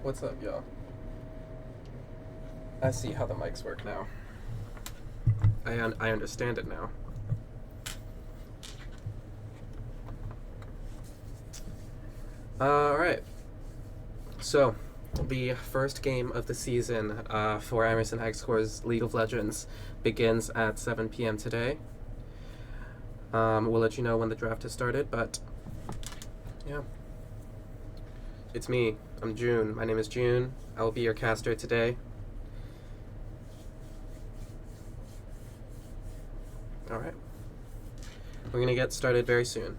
What's up, y'all? I see how the mics work now. I understand it now. Alright. So, the first game of the season for Emerson Hexcores League of Legends begins at 7 p.m. today. We'll let you know when the draft has started, but yeah. It's me. I'm June. My name is June. I will be your caster today. Alright. We're going to get started very soon.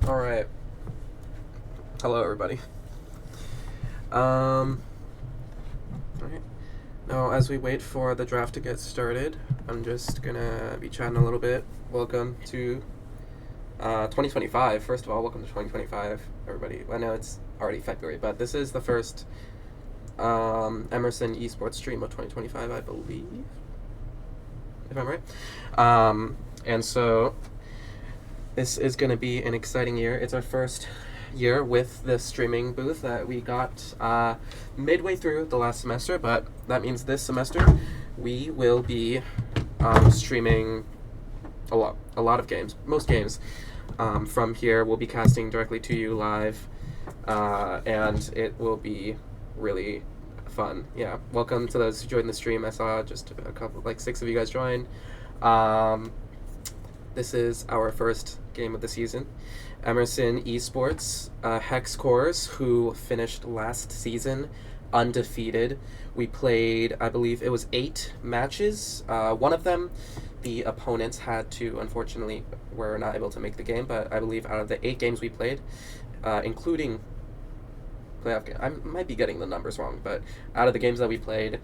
Alright. Hello, everybody. Alright. Now, as we wait for the draft to get started, I'm just gonna be chatting a little bit. Welcome to 2025. First of all, welcome to 2025, everybody. I know it's already February, but this is the first Emerson esports stream of 2025, I believe, if I'm right. And so this is going to be an exciting year. It's our first year with the streaming booth that we got midway through the last semester, but that means this semester we will be streaming a lot of games, most games. From here, we'll be casting directly to you live, and it will be really fun. Yeah, welcome to those who joined the stream. I saw just a couple, like 6 of you guys join. This is our first game of the season. Emerson Esports, Hexcores, who finished last season undefeated. We played, I believe it was 8 matches. One of them, the opponents had to, unfortunately, were not able to make the game, but I believe out of the 8 games we played, including playoff game, I might be getting the numbers wrong, but out of the games that we played,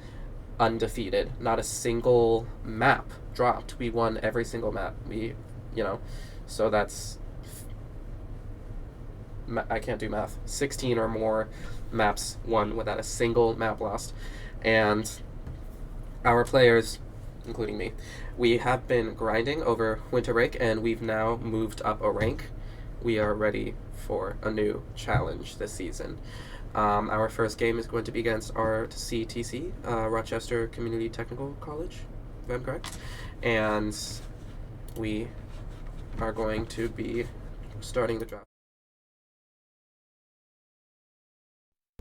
undefeated. Not a single map dropped. We won every single map. So that's, I can't do math, 16 or more maps won without a single map lost. And our players, including me. We have been grinding over winter break, and we've now moved up a rank. We are ready for a new challenge this season. Our first game is going to be against RCTC, Rochester Community Technical College, if I'm correct. And we are going to be starting the draft.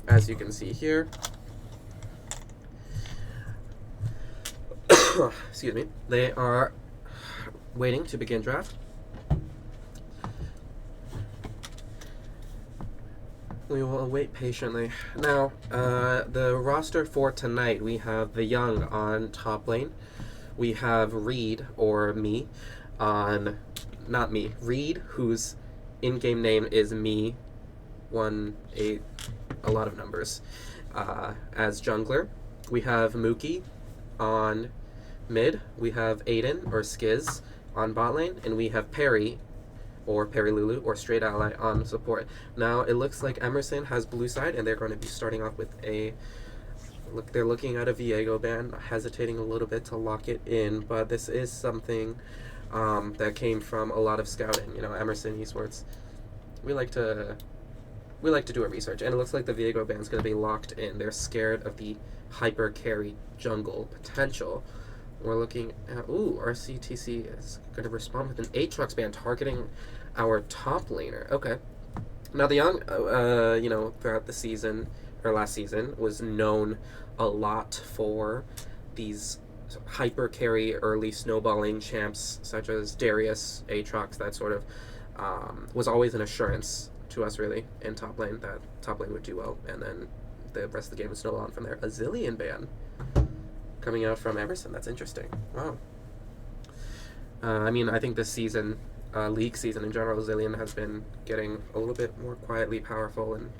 As you can see here, excuse me, they are waiting to begin draft. We will wait patiently. Now, the roster for tonight, we have the Young on top lane. We have Reed, or me, on, not me, Reed, whose in-game name is me, 1-8, a lot of numbers, as jungler. We have Mookie on mid. We have Aiden, or Skiz, on bot lane. And we have Perry, or Perry Lulu, or Straight Ally, on support. Now, it looks like Emerson has blue side, and they're going to be starting off with a... Look, they're looking at a Viego ban, hesitating a little bit to lock it in, but this is something that came from a lot of scouting. You know, Emerson Esports, we like to do a research, and it looks like the Viego ban is going to be locked in. They're scared of the hyper carry jungle potential. We're looking at, RCTC is going to respond with an Aatrox ban targeting our top laner. Okay. Now, the Young, throughout the season, or last season, was known a lot for these hyper carry early snowballing champs, such as Darius, Aatrox, that sort of, was always an assurance to us, really, in top lane, that top lane would do well, and then the rest of the game would snowball on from there. A Zillion ban coming out from Emerson. That's interesting. Wow. I think this season, league season in general, Zillion has been getting a little bit more quietly powerful, and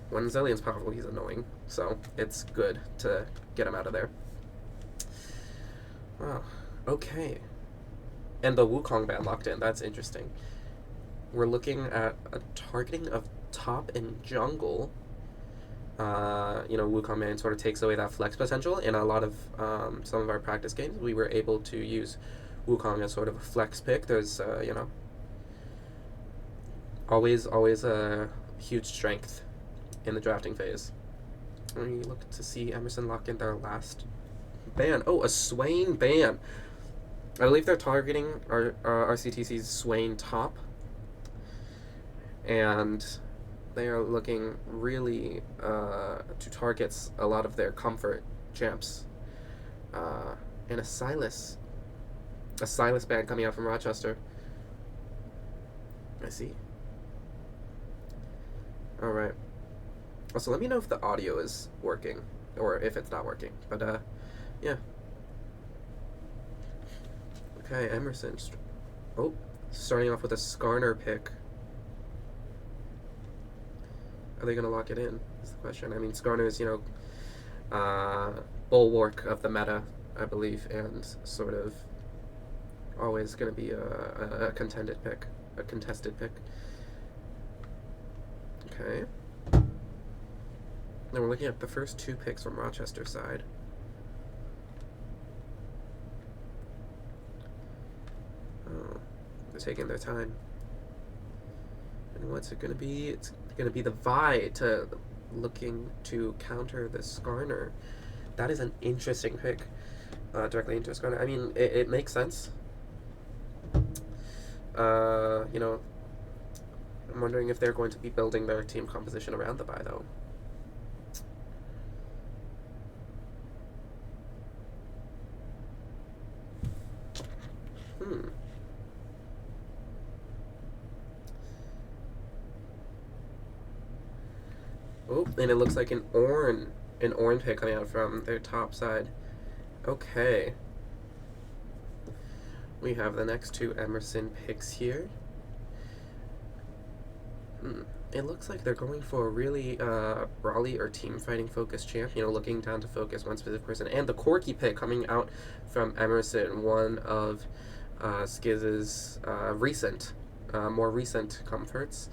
when Zillion's powerful, he's annoying. So it's good to get him out of there. Wow. Okay. And the Wukong ban locked in. That's interesting. We're looking at a targeting of top and jungle. Wukong ban sort of takes away that flex potential. In a lot of some of our practice games, we were able to use Wukong as sort of a flex pick. There's, always a huge strength in the drafting phase. We look to see Emerson lock in their last ban. Oh, a Swain ban. I believe they're targeting our RCTC's Swain top. And they are looking really to target a lot of their comfort champs. And a Silas ban coming out from Rochester. I see. Alright. Also, let me know if the audio is working, or if it's not working. But, yeah. Okay, Emerson. Starting off with a Skarner pick. Are they going to lock it in, is the question. Skarner is, bulwark of the meta, I believe, and sort of always going to be a contested pick. Okay. Then we're looking at the first two picks from Rochester side. Oh, they're taking their time. And what's it going to be? It's going to be the Vi looking to counter the Skarner. That is an interesting pick, directly into Skarner. It makes sense. I'm wondering if they're going to be building their team composition around the Vi, though. Oh, and it looks like an Ornn pick coming out from their top side. Okay. We have the next two Emerson picks here. It looks like they're going for a really brawly or team fighting focused champ, looking down to focus one specific person. And the Corky pick coming out from Emerson, one of Skiz's more recent comforts.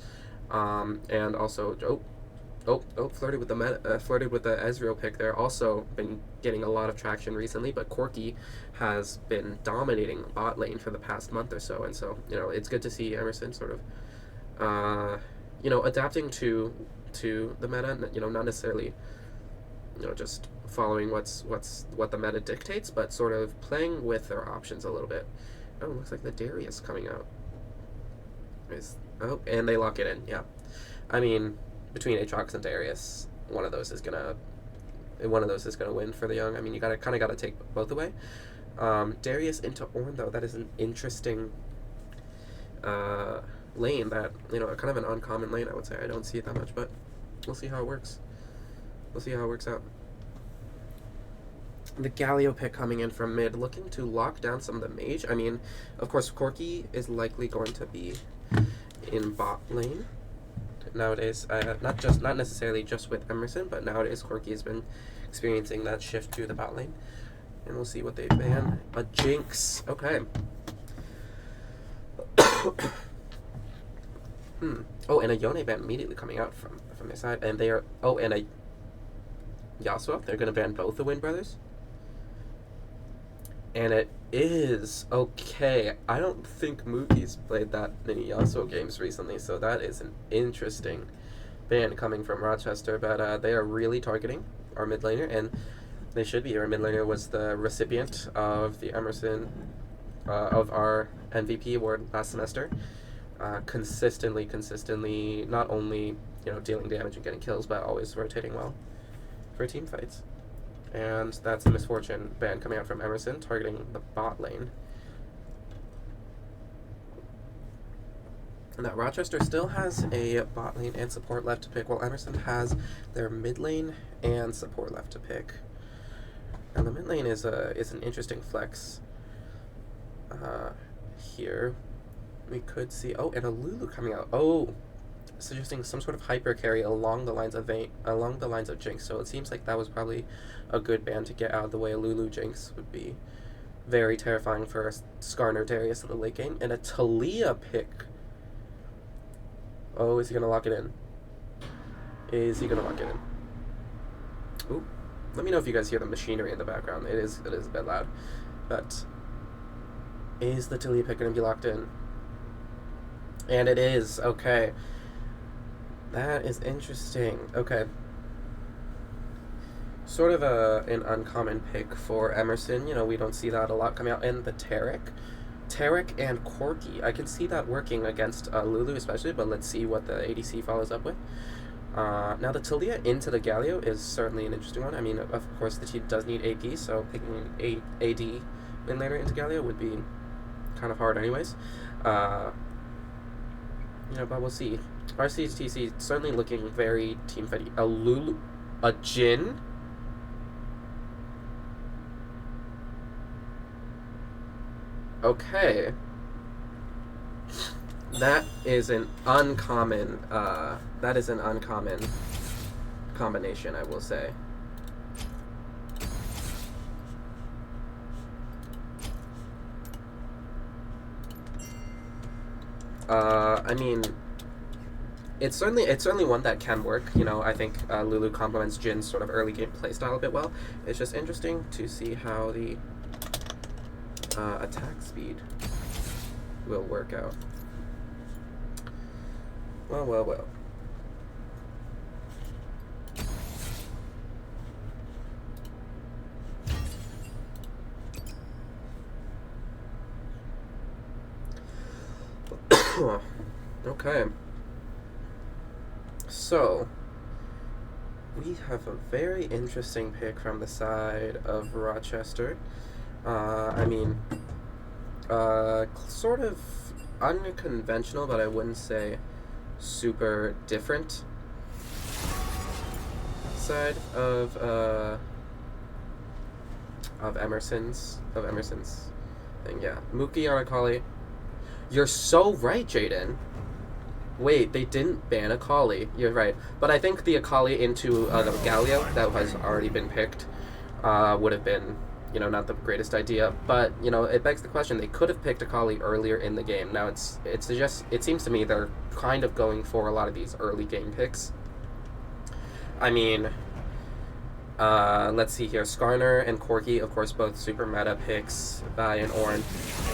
And also, flirted with the Ezreal pick there. Also been getting a lot of traction recently, but Corki has been dominating bot lane for the past month or so, and so it's good to see Emerson sort of adapting to the meta. Not necessarily just following what the meta dictates, but sort of playing with their options a little bit. Oh, looks like the Darius coming out. And they lock it in. Yeah, I mean, between Aatrox and Darius, one of those is gonna win for the Young. I mean, you kind of gotta take both away. Darius into Ornn, though, that is an interesting lane. That kind of an uncommon lane, I would say. I don't see it that much, but we'll see how it works. We'll see how it works out. The Galio pick coming in from mid, looking to lock down some of the mage. I mean, of course, Corki is likely going to be in bot lane nowadays. Not necessarily just with Emerson, but nowadays Corki has been experiencing that shift to the bot lane. And we'll see what they ban. A Jinx. Okay. Oh, and a Yone ban immediately coming out from their side. And they are... Oh, and a Yasuo. They're going to ban both the Wind Brothers. And it is... Okay, I don't think Mookie's played that many Yasuo games recently, so that is an interesting ban coming from Rochester. But they are really targeting our mid laner, and they should be. Our mid laner was the recipient of the Emerson, of our MVP award last semester. Consistently, not only dealing damage and getting kills, but always rotating well for team fights. And that's a Misfortune ban coming out from Emerson, targeting the bot lane. And that Rochester still has a bot lane and support left to pick, while Emerson has their mid lane and support left to pick. And the mid lane is an interesting flex. Here we could see and a Lulu coming out. Suggesting some sort of hyper carry along the lines of Jinx. So it seems like that was probably a good ban to get out of the way. A Lulu Jinx would be very terrifying for Skarner Darius in the late game. And a Talia pick. Oh, is he gonna lock it in? Is he gonna lock it in? Ooh. Let me know if you guys hear the machinery in the background. It is a bit loud. But is the Talia pick gonna be locked in? And it is. Okay. That is interesting. Okay. Sort of an uncommon pick for Emerson. We don't see that a lot coming out. And the Taric and Corki. I can see that working against Lulu especially, but let's see what the ADC follows up with. Now the Talia into the Galio is certainly an interesting one. I mean, of course, the team does need AP, so picking an AD mid laner into Galio would be kind of hard anyways. But we'll see. RCTC certainly looking very team fighty. A Lulu, a Jhin. Okay. That is an uncommon. Combination, I will say. I mean, it's certainly one that can work. I think Lulu complements Jin's sort of early game playstyle a bit well. It's just interesting to see how the attack speed will work out. Well. Okay. So, we have a very interesting pick from the side of Rochester. Sort of unconventional, but I wouldn't say super different side of Emerson's thing. Yeah, Mookie on Akali. You're so right, Jaden. Wait, they didn't ban Akali. You're right. But I think the Akali into the Galio that has already been picked would have been, not the greatest idea. But, it begs the question. They could have picked Akali earlier in the game. Now, it seems to me they're kind of going for a lot of these early game picks. I mean, let's see here. Skarner and Corgi, of course, both super meta picks by an Ornn.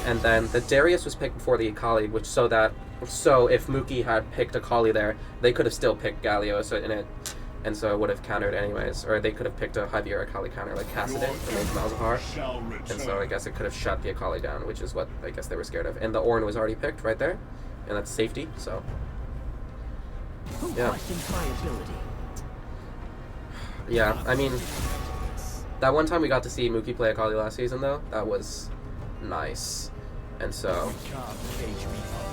And then the Darius was picked before the Akali, so if Mookie had picked Akali there, they could have still picked Galio in it, and so it would have countered anyways. Or they could have picked a Javier Akali counter like Kassadin or maybe Malzahar, and so I guess it could have shut the Akali down, which is what I guess they were scared of. And the Ornn was already picked right there, and that's safety, so... Yeah. Yeah, I mean, that one time we got to see Mookie play Akali last season, though, that was nice. And so,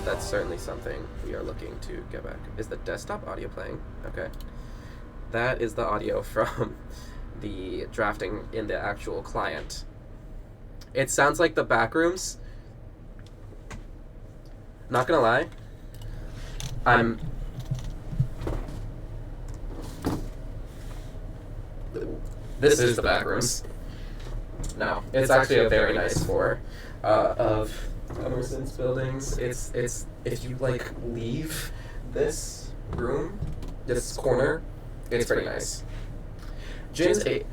that's certainly something we are looking to get back. Is the desktop audio playing? Okay. That is the audio from the drafting in the actual client. It sounds like the backrooms. Not gonna lie. This is the backrooms. No, it's actually a very nice floor of Emerson's buildings. It's if you like leave this room, this corner, it's pretty nice. Jin's 8.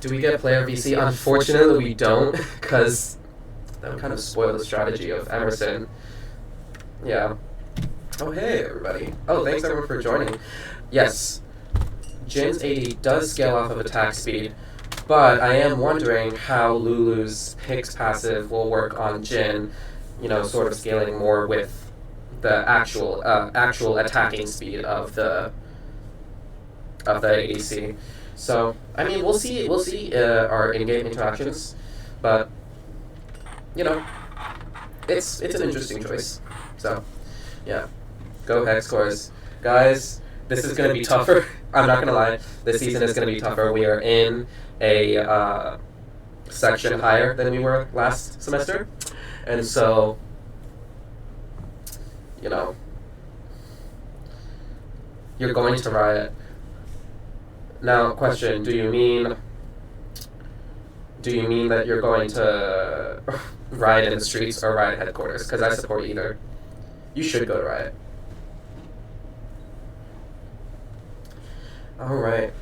Do we get player VC? Unfortunately, we don't, because that would kind of spoil the strategy of Emerson. Yeah. Oh, hey, everybody. Oh, thanks, everyone, for joining. Yes. Jin's 80 does scale off of attack speed, but I am wondering how Lulu's Pix passive will work on Jin, sort of scaling more with the actual attacking speed of the ADC. So, I mean, we'll see our in-game interactions, but, it's an interesting choice. So, yeah. Go Hexcores. Guys, this is going to be tougher. I'm not going to lie. This season is going to be tougher. We are in a section higher than we were last semester. And so, you're going to riot. Now, question, do you mean that you're going to riot in the streets or riot headquarters? Because I support either. You should go to riot. Alright.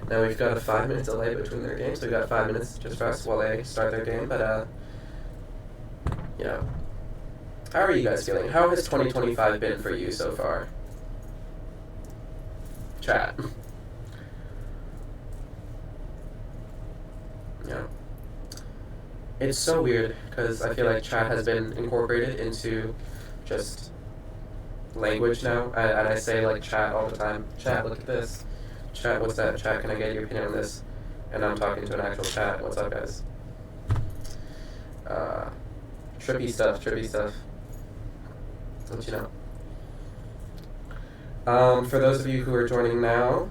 Now we've got a 5-minute delay between their games, so we've got 5 minutes just for us while they start their game, but, how are you guys feeling? How has 2025 been for you so far? Chat. Yeah. It's so weird, because I feel like chat has been incorporated into just language now, and I say like chat all the time. Chat, look at this. Chat, what's that? Chat, can I get your opinion on this? And I'm talking to an actual chat. What's up, guys? Trippy stuff. Let you know. For those of you who are joining now,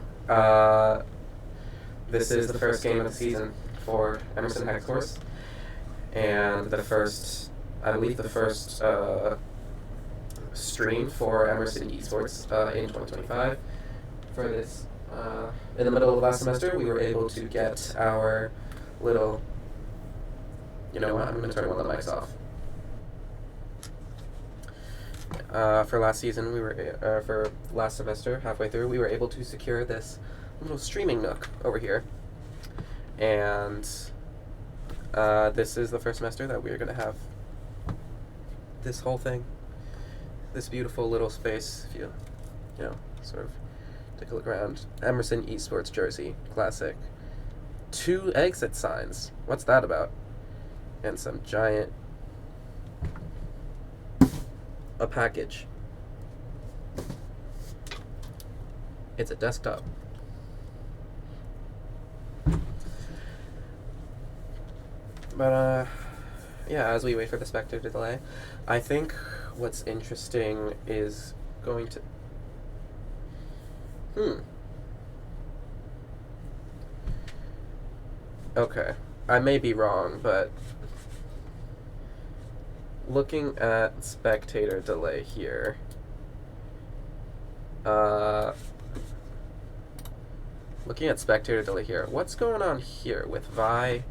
this is the first game of the season for Emerson Hexcores, and I believe the first stream for Emerson Esports in 2025. For this, in the middle of last semester, we were able to get our little. You know what? I'm going to turn one of the mics off. For last season, for last semester, halfway through, we were able to secure this little streaming nook over here, and this is the first semester that we're going to have this whole thing. This beautiful little space, if you sort of take a look around. Emerson Esports jersey, classic. 2 exit signs. What's that about? And some giant... a package. It's a desktop. But, yeah, as we wait for the spectator delay, I think what's interesting is going to... Okay. I may be wrong, but... looking at spectator delay here... what's going on here with Vi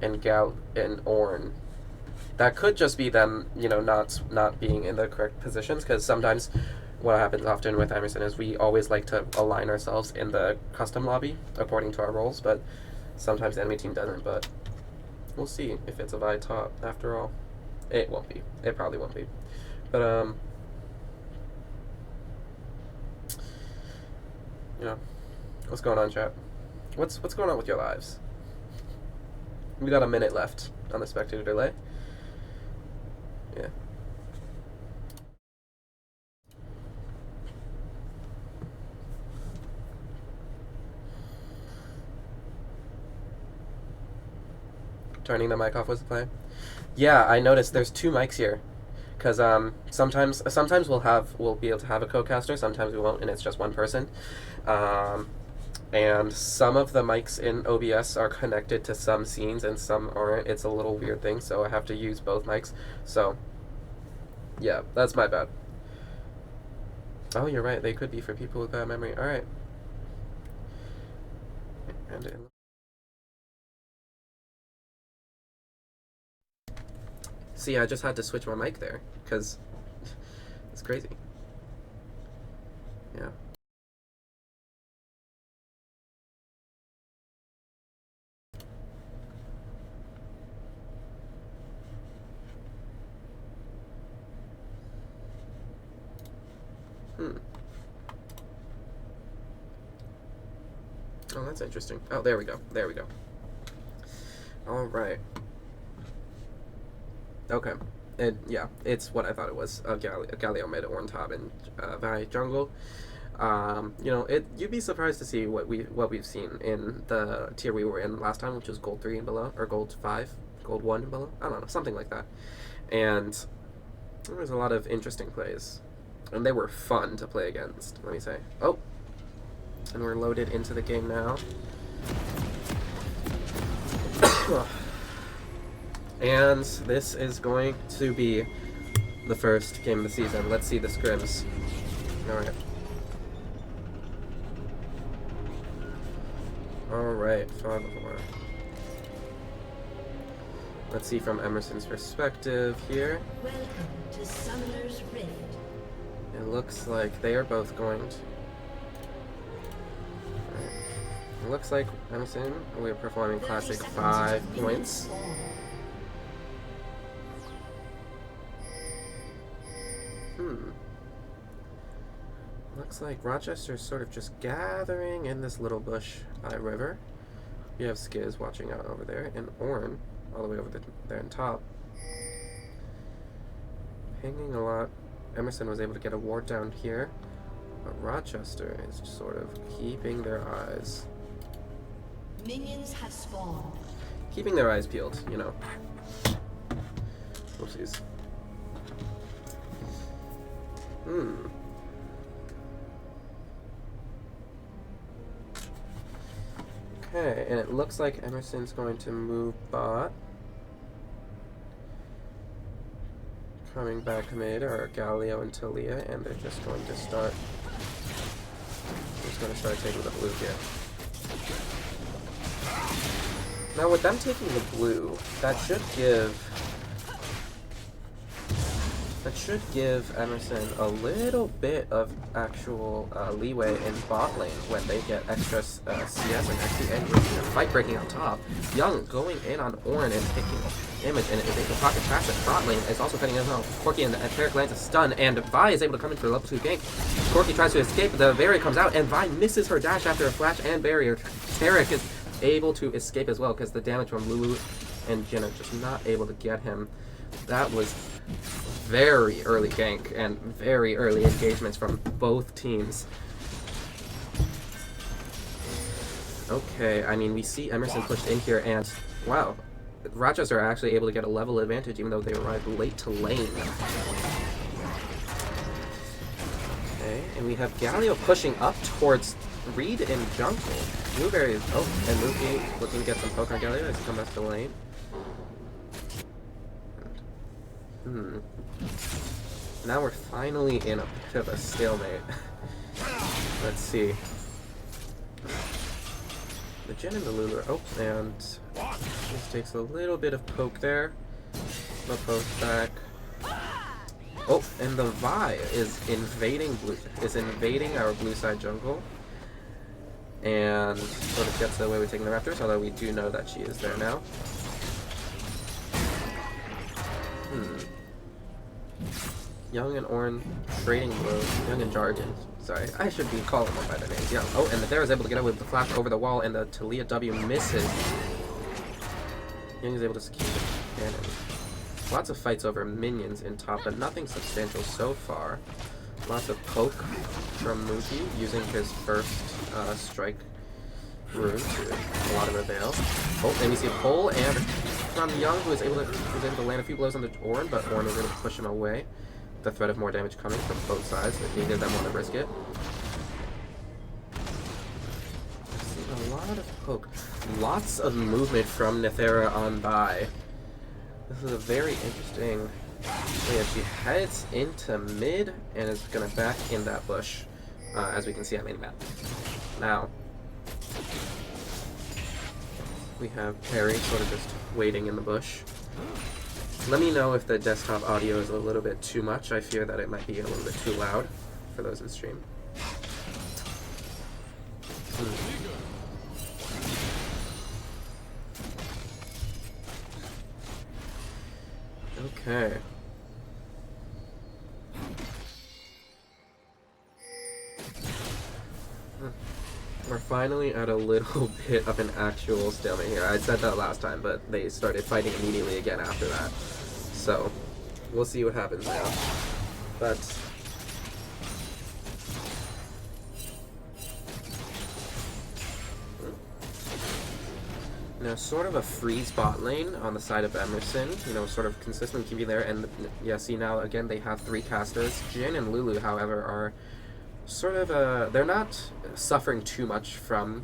and Ornn? That could just be them, not being in the correct positions, because sometimes what happens often with Emerson is we always like to align ourselves in the custom lobby according to our roles, but sometimes the enemy team doesn't. But we'll see if it's a Vi top after all. It won't be. It probably won't be. But you know, what's going on, chat? What's going on with your lives? We got a minute left on the spectator delay. Yeah. Turning the mic off was the play. Yeah, I noticed there's 2 mics here, because sometimes we'll be able to have a co-caster, sometimes we won't, and it's just one person. And some of the mics in OBS are connected to some scenes and some aren't. It's a little weird thing, so I have to use both mics. So, yeah, that's my bad. Oh, you're right. They could be for people with bad memory. All right. See, I just had to switch my mic there, because it's crazy. Yeah. Oh, that's interesting. Oh, there we go. There we go. All right. Okay. Yeah, it's what I thought it was. Galio mid Orn top and Vi jungle. You know, you'd be surprised to see what we've seen in the tier we were in last time, which was gold 3 and below, or gold 5, gold 1 and below. I don't know, something like that. And there was a lot of interesting plays, and they were fun to play against. Let me say. Oh, and we're loaded into the game now. And this is going to be the first game of the season. Let's see the scrims. Alright. Alright, 5-4. Let's see from Emerson's perspective here. Welcome to Summoner's Rift. It looks like they are both going to... Right. It looks like Emerson, we're performing classic 5 points. Looks like Rochester's sort of just gathering in this little bush by a river. We have Skiz watching out over there, and Orn all the way over there on top. Pinging a lot. Emerson was able to get a ward down here, but Rochester is just sort of keeping their eyes. Minions have spawned. Keeping their eyes peeled, you know. Oopsies. Okay, and it looks like Emerson's going to move bot. Coming back mid are Galio and Talia, and they're just going to start. Just going to start taking the blue here. Now, with them taking the blue, that should give Emerson a little bit of actual leeway in bot lane when they get extra CS and XP, and a fight breaking out top. Young going in on Orn and taking damage, and if they can pocket trash at bot lane is also cutting as well. Corki and Tarek lands a stun, and Vi is able to come in for a level 2 gank. Corki tries to escape, the barrier comes out, and Vi misses her dash after a flash and barrier. Tarek is able to escape as well because the damage from Lulu and Jin are just not able to get him. That was very early gank and very early engagements from both teams. Okay, I mean, we see Emerson pushed in here, and wow, Rochester are actually able to get a level advantage even though they arrived late to lane. Okay, and we have Galio pushing up towards Reed in jungle. Blueberry is... Oh, and Mookie looking to get some poke on Galio as he comes back to lane. Now we're finally in a bit of a stalemate. Let's see. The Jin and the Lulu are... Oh, and this takes a little bit of poke there. No poke back. Oh, and the Vi is invading our blue side jungle. And sort of gets away with taking the Raptors, although we do know that she is there now. Young and Ornn trading blows. Young and Jargon. Sorry, I should be calling them by their names. Yeah. Oh, and Thera is able to get away with the flash over the wall, and the Talia W misses. Young is able to secure the cannon. Lots of fights over minions in top, but nothing substantial so far. Lots of poke from Muji, using his first strike rune to a lot of avail. Oh, and we see a pull, and from Young, who was able to land a few blows on the Ornn, but Ornn was able to push him away. The threat of more damage coming from both sides, if neither of them want to risk it. I've seen a lot of poke. Lots of movement from Nethera on by. This is a very interesting... So yeah, she heads into mid and is going to back in that bush, as we can see on main map. Now, we have Perry sort of just waiting in the bush. Let me know if the desktop audio is a little bit too much. I fear that it might be a little bit too loud for those in stream. Okay. We're finally at a little bit of an actual stalemate here. I said that last time, but they started fighting immediately again after that. So, we'll see what happens now. But... Now, sort of a freeze bot lane on the side of Emerson, you know, sort of consistently keeping there, and yeah, see now, again, they have 3 casters. Jhin and Lulu, however, are sort of, they're not suffering too much from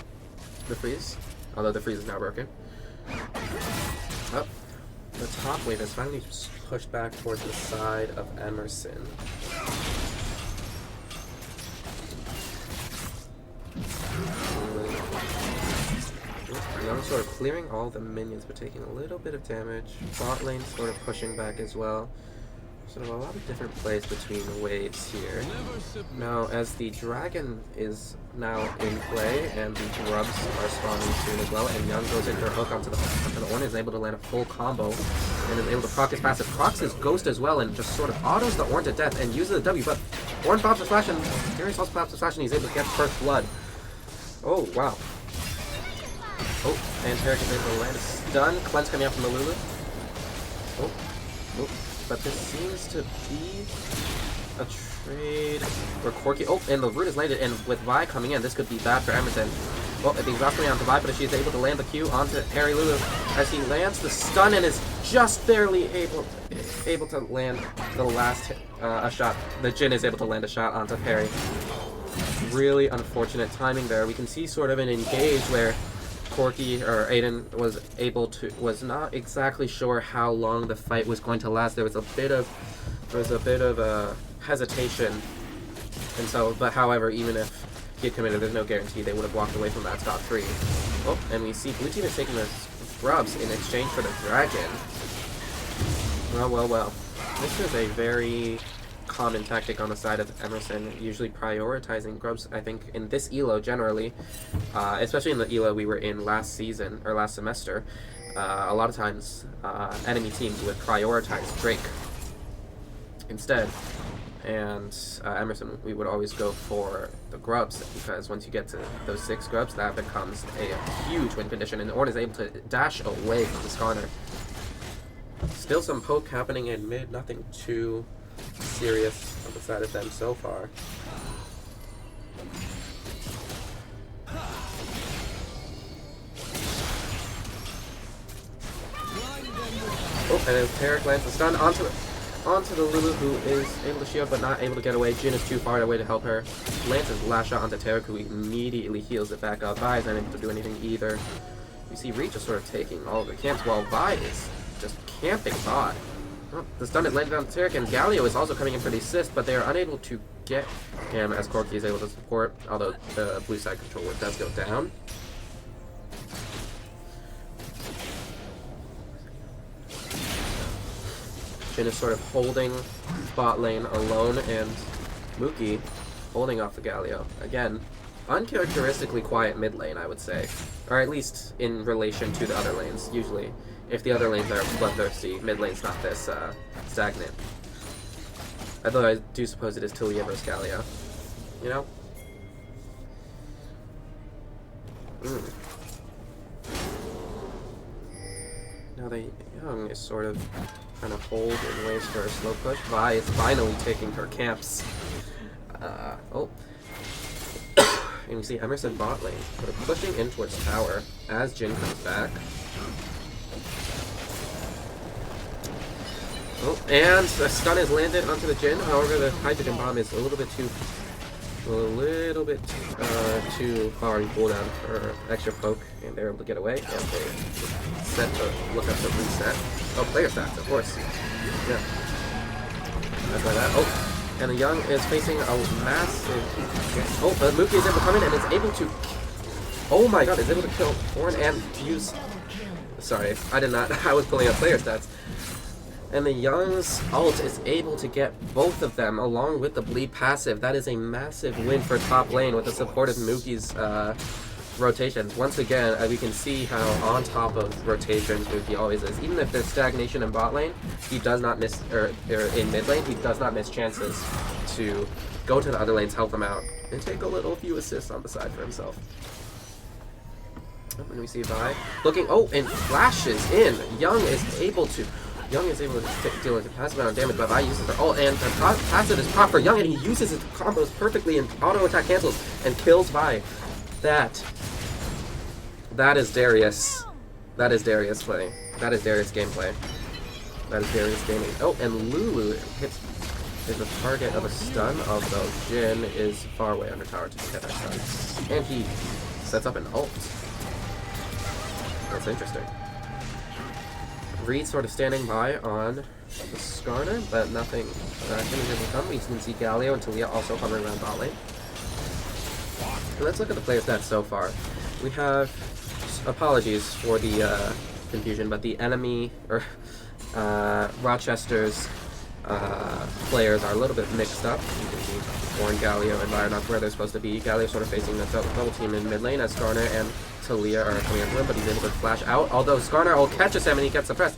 the freeze, although the freeze is now broken. Oh, the top wave is finally pushed back towards the side of Emerson. Young sort of clearing all the minions, but taking a little bit of damage. Bot lane sort of pushing back as well. Sort of a lot of different plays between waves here. Now, as the dragon is now in play, and the grubs are spawning soon as well, and Young goes in for a hook onto the Ornn, is able to land a full combo, and is able to proc his passive, procs his ghost as well, and just sort of autos the Ornn to death, and uses the W, but Ornn pops a flash, and Darius also pops a flash, and he's able to get first blood. Oh, wow. Oh, and Tarek is able to land a stun. Cleanse coming out from the Lulu. Oh, oh, but this seems to be a trade for Corki. Oh, and the root is landed, and with Vi coming in, this could be bad for Emerson. Well, the exhaust coming onto Vi, but she is able to land the Q onto Harry Lulu as he lands the stun and is just barely able to land the last a shot. The Jhin is able to land a shot onto Perry. Really unfortunate timing there. We can see sort of an engage where Corki or Aiden was not exactly sure how long the fight was going to last. There was a bit of hesitation, and so, but however, even if he had committed, there's no guarantee they would have walked away from that scot-free. Oh, and we see blue team is taking the grubs in exchange for the dragon. Well, well, well. This is a very common tactic on the side of Emerson, usually prioritizing grubs. I think in this elo generally, especially in the elo we were in last season or last semester, a lot of times enemy teams would prioritize Drake instead, and Emerson, we would always go for the grubs, because once you get to those 6 grubs, that becomes a huge win condition, and Ornn is able to dash away from the Skarner. Still some poke happening in mid, nothing too serious on the side of them so far. Oh, and then Tarek lands the stun onto the Lulu, who is able to shield but not able to get away. Jhin is too far away to help her. Lands his last shot onto Tarek, who immediately heals it back up. Vi is not able to do anything either. You see Reach is sort of taking all of the camps, while Vi is just camping bot. Oh, the stun is landed on Tarek, and Galio is also coming in for the assist, but they are unable to get him as Corki is able to support, although the blue side controller does go down. Jhin is sort of holding bot lane alone, and Mookie holding off the Galio. Again, uncharacteristically quiet mid lane, I would say. Or at least in relation to the other lanes. Usually, if the other lanes are bloodthirsty, mid lane's not this stagnant. Although I do suppose it is Talia versus Galio. You know? Now the Young is sort of trying to hold and waits for a slow push. Vi is finally taking her camps. Oh. And we see Emerson bot lane, sort of pushing in towards tower as Jhin comes back. Oh, and the stun is landed onto the Jhin. However, the hydrogen bomb is a little bit too far in cooldown for extra poke, and they're able to get away. And they set to look up to reset. Oh, player stats, of course. Yeah. That's why that. Oh. And the Young is facing a massive... Oh, but Mookie is able to come in and is able to... Oh my god, is able to kill Ornn and use... Sorry, I did not... I was pulling up player stats. And the Young's ult is able to get both of them along with the bleed passive. That is a massive win for top lane with the support of Mookie's rotations. Once again, we can see how on top of rotations Mookie always is. Even if there's stagnation in bot lane, he does not miss, or in mid lane, he does not miss chances to go to the other lanes, help them out, and take a little few assists on the side for himself. And we see Vi looking, oh, and flashes in. Young is able to deal with a passive amount of damage, but Vi uses her ult, and the passive is proper Young, and he uses his combos perfectly, and auto attack cancels and kills Vi. That is Darius. That is Darius play. That is Darius gameplay. That is Darius gaming. Oh, and Lulu is the target of a stun, although Jhin is far away under tower to get that stun. And he sets up an ult. That's interesting. Reed sort of standing by on the Skarner, but nothing will come. We can see Galio and Talia also hovering around bot lane. Let's look at the player stats so far. We have, apologies for the confusion, but the enemy, or Rochester's players are a little bit mixed up. You can see Ornn, Galio, and Vi are not where they're supposed to be. Galio sort of facing the double team in mid lane as Skarner and Talia are coming into him, but he's able to flash out, although Skarner will catches him and he gets suppressed.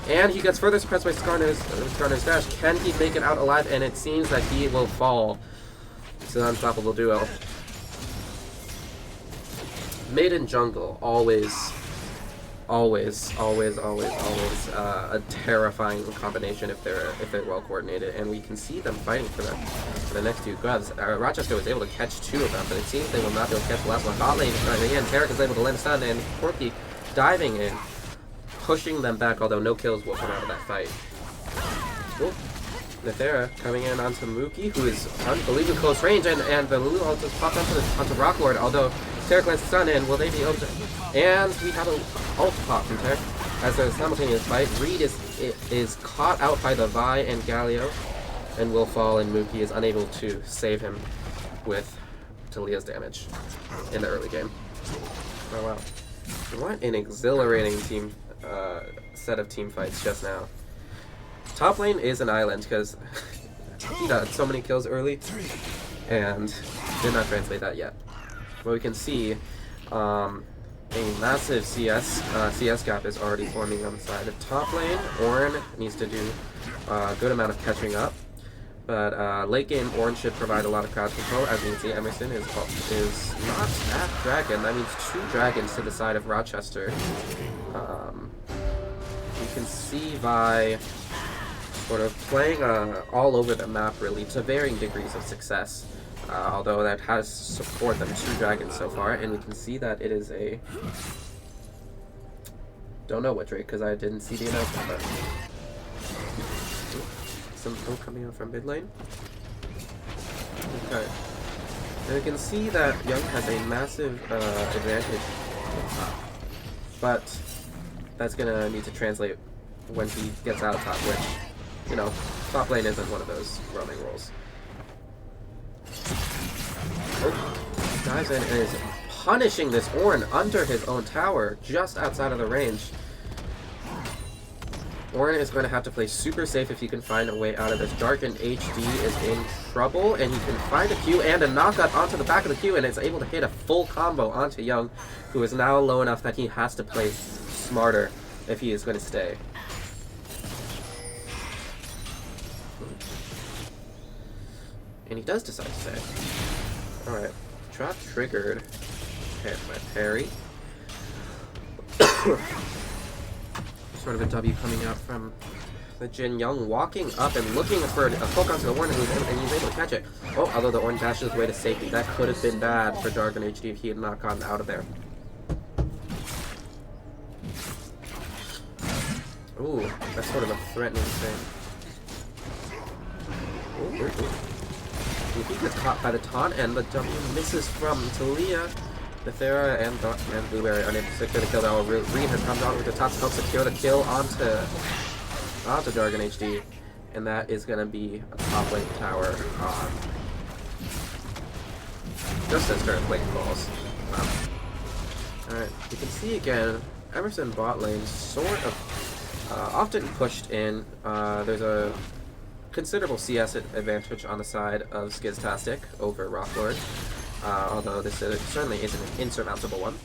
And he gets further suppressed by Skarner's dash. Can he make it out alive? And it seems that he will fall. It's an unstoppable duo. Mid and jungle, always a terrifying combination if they're well coordinated, and we can see them fighting for the next two gloves. Rochester was able to catch two of them, but it seems they will not be able to catch the last one. Bot lane, again, Tarek is able to land a stun, and Corky diving in, pushing them back, although no kills will come out of that fight. Cool. Nethera coming in onto Mookie, who is unbelievably close range, and the Lulu ult just popped onto Rocklord, although Tarek lands stun in. Will they be able to... And we have an ult pop from Tarek as a simultaneous fight. Reed is caught out by the Vi and Galio, and will fall, and Mookie is unable to save him with Talia's damage in the early game. Oh wow. What an exhilarating set of team fights just now. Top lane is an island because he got so many kills early and did not translate that yet. But we can see a massive CS gap is already forming on the side of top lane. Ornn needs to do a good amount of catching up. But late game, Ornn should provide a lot of crowd control. As you can see, Emerson is not at dragon. That means 2 dragons to the side of Rochester. You can see Vi sort of playing all over the map, really, to varying degrees of success. Although that has support them 2 dragons so far, and we can see that it is a... Don't know what Drake, because I didn't see the announcement, but... Some poke coming out from mid lane. Okay. And we can see that Young has a massive advantage at top. But that's gonna need to translate when he gets out of top, which, you know, top lane isn't one of those roaming roles. Oh, dives in and is punishing this Ornn under his own tower, just outside of the range. Orin is going to have to play super safe if he can find a way out of this. Darkened HD is in trouble, and he can find a Q and a knockup onto the back of the Q, and is able to hit a full combo onto Young, who is now low enough that he has to play smarter if he is going to stay. And he does decide to stay. Alright. Trap triggered. Okay, my parry. Sort of a W coming out from the Jin. Young walking up and looking for a poke onto the Orn, and he's able to catch it. Oh, although the Orn dashes his way to safety. That could have been bad for Darken HD if he had not gotten out of there. Ooh, that's sort of a threatening thing. Ooh, ooh, ooh. He gets caught by the taunt, and the W misses from Talia. Bethera and Blueberry unable to secure the kill. Now Reed has come out with the top to help secure the kill onto Darken HD, and that is going to be a top lane tower on just as Turret Blade falls. Wow. Alright, you can see again, Emerson bot lane sort of often pushed in. There's a considerable CS advantage on the side of Skiztastic over Rocklord. Although this certainly isn't an insurmountable one.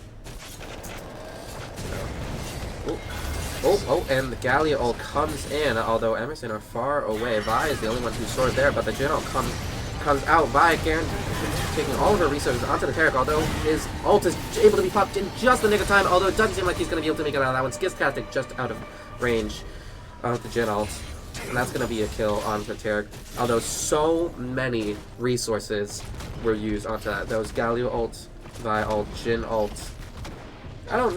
Oh, and the Gallia ult comes in, although Emerson are far away. Vi is the only one who's sort of there, but the Jin ult comes out. Vi again taking all of her resources onto the Taric, although his ult is able to be popped in just the nick of time, although it doesn't seem like he's going to be able to make it out of that one. Skiztastic just out of range of the Jin ult. And that's going to be a kill onto Taric. Although so many resources were used onto that. Those Galio ult, Vi ult, Jin ult. I don't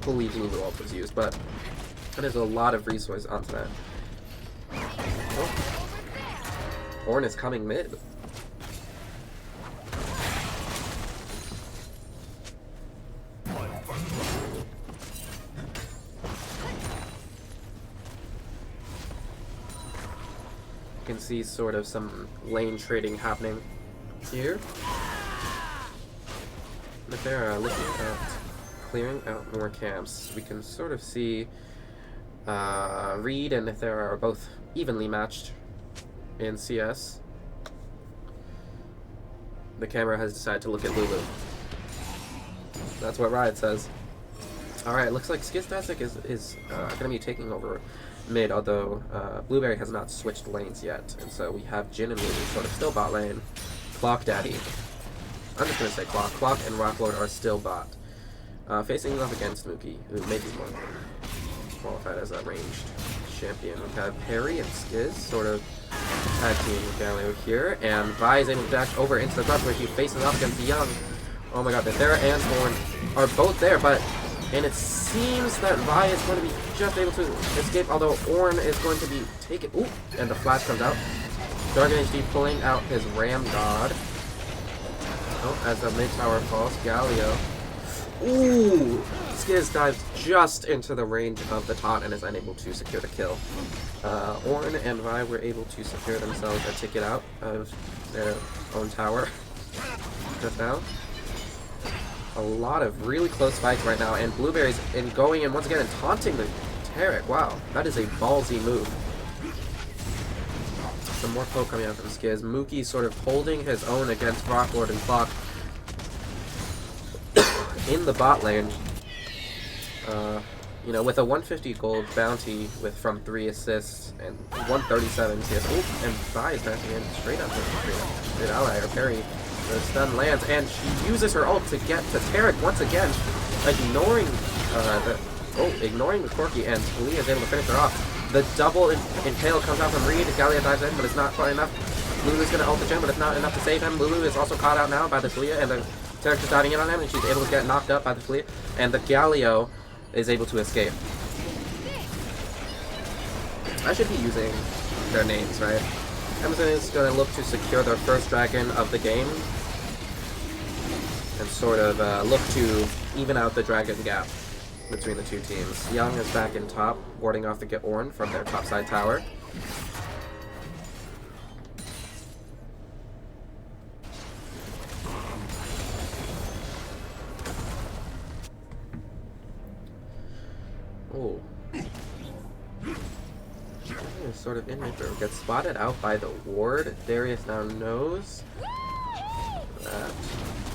believe Lulu ult was used, but there's a lot of resources onto that. Oh. Orn is coming mid. You can see sort of some lane trading happening here. But they're looking at clearing out more camps. We can sort of see Reed and Ithera are both evenly matched in CS. The camera has decided to look at Lulu. That's what Riot says. Alright, looks like Skiztastic is going to be taking over mid, although Blueberry has not switched lanes yet, and so we have Jin and Lulu sort of still bot lane. Clock Daddy. I'm just going to say Clock. Clock and Rocklord are still bot. Facing off against Mookie, who may be more qualified as a ranged champion. We have Perry and Skiz sort of tag team Galio here, and Vi is able to dash over into the brush where he faces off against Young. Oh my god, Bethera and Orn are both there, and it seems that Vi is going to be just able to escape, although Orn is going to be taken. Ooh, and the flash comes out. Darken HD pulling out his Ram God. Oh, as the mid tower falls, Galio. Ooh! Skiz dives just into the range of the taunt and is unable to secure the kill. Orn and Vi were able to secure themselves a ticket out of their own tower just now. A lot of really close fights right now, and Blueberry's going in once again and taunting the Taric. Wow, that is a ballsy move. Some more poke coming out from Skiz. Mookie sort of holding his own against Rocklord and Clock in the bot lane. You know, with a 150 gold bounty from 3 assists and 137 CS. Ooh, and Vi is bouncing in straight up with good ally, or Perry. The stun lands, and she uses her ult to get to Taric once again, ignoring the Corki, and Talia is able to finish her off. The double impale comes out from Reed. Gallia dives in, but it's not quite enough. Lulu's going to ult the Jin, but it's not enough to save him. Lulu is also caught out now by the Talia, and the Taric is diving in on him, and she's able to get knocked up by the Talia, and the Galio is able to escape. I should be using their names, right? Emerson is going to look to secure their first dragon of the game and sort of look to even out the dragon gap between the two teams. Young is back in top, warding off the Orn from their topside tower. Oh. sort of in mid-room. Gets spotted out by the ward. Darius now knows that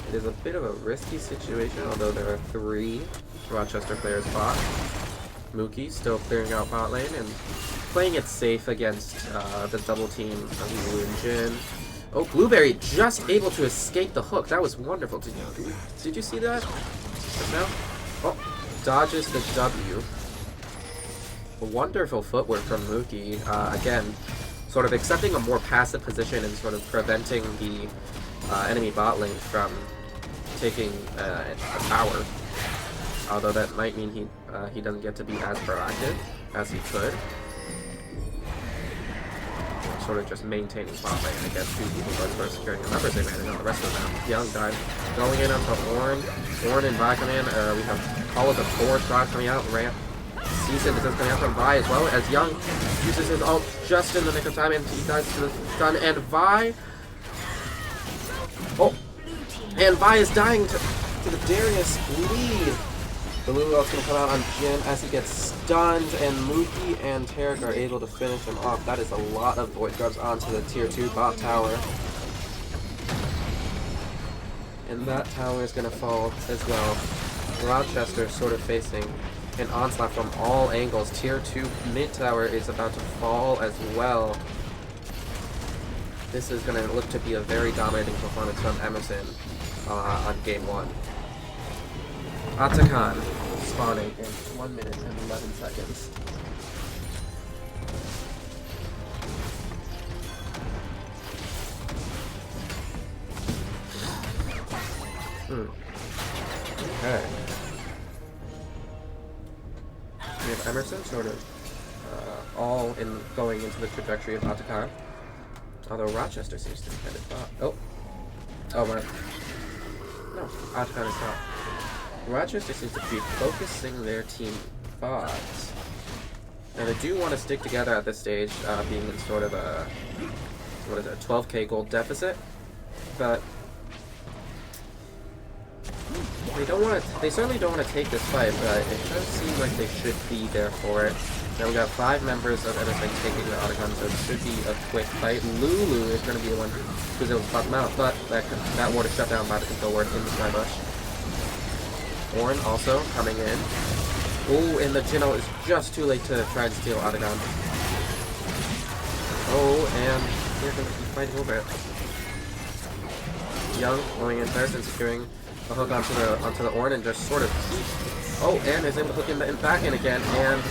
it is a bit of a risky situation, although there are 3 Rochester players bot. Mookie still clearing out bot lane and playing it safe against the double team of Lulu and Jin. Oh, Blueberry just able to escape the hook. That was wonderful. Did you see that? No? Oh, dodges the W. Wonderful footwork from Mookie. Again, sort of accepting a more passive position and sort of preventing the enemy bot lane from taking a tower. Although that might mean he doesn't get to be as proactive as he could. Sort of just maintaining bot lane against 2 people, but for securing a numbers advantage on the rest of them. Young dive going in onto Ornn. Ornn and Vi coming in. We have Call of the 4 shot coming out. Ramp. Season is coming out from Vi as well as Young uses his ult just in the nick of time and he dies to the stun. And Vi. Oh! And Vi is dying to the Darius lead. The Lulu ult's gonna come out on Jin as he gets stunned, and Mookie and Tarek are able to finish him off. That is a lot of Void Grubs onto the tier 2 bot tower. And that tower is gonna fall as well. Rochester sort of facing an onslaught from all angles. Tier 2 mid tower is about to fall as well. This is gonna look to be a very dominating performance from Emerson on game 1. Atakan spawning in 1 minute and 11 seconds. Okay. We have Emerson sort of all in going into the trajectory of Atakan. Although Rochester seems to be headed bot. Oh, right. No, Atakan is not. Rochester seems to be focusing their team bots. And they do want to stick together at this stage, being in sort of a, 12k gold deficit. But they certainly don't want to take this fight, but it does seem like they should be there for it. Now we got 5 members of Emerson taking the Otacon, so it should be a quick fight. Lulu is going to be the one who's able to pop them out, but that ward is shut down by the control ward in the sky bush. Ornn also coming in. Oh, and the Jinno is just too late to try and steal Otacon. Oh, and they're going to be fighting over it. Young going in first and securing a hook onto the Ornn and just sort of keep. Oh, and is able to hook him back in again, and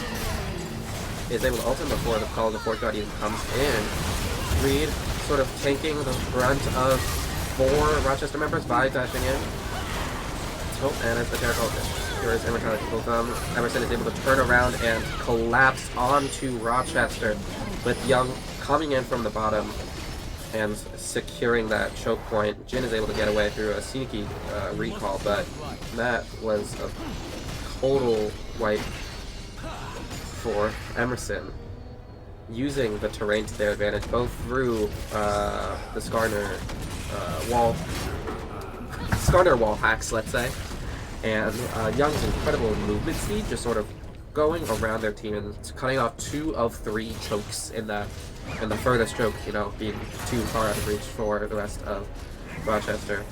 is able to ult him before the Call of the Fort God even comes in. Reed sort of taking the brunt of 4 Rochester members by dashing in. Oh, and as the Tarek ult secures immortality people from, Emerson is able to turn around and collapse onto Rochester, with Young coming in from the bottom and securing that choke point. Jin is able to get away through a sneaky recall, but that was a total wipe for Emerson, using the terrain to their advantage, both through the Skarner wall hacks, let's say, and Young's incredible movement speed, just sort of going around their team and cutting off 2 of 3 chokes in the furthest choke, you know, being too far out of reach for the rest of Rochester.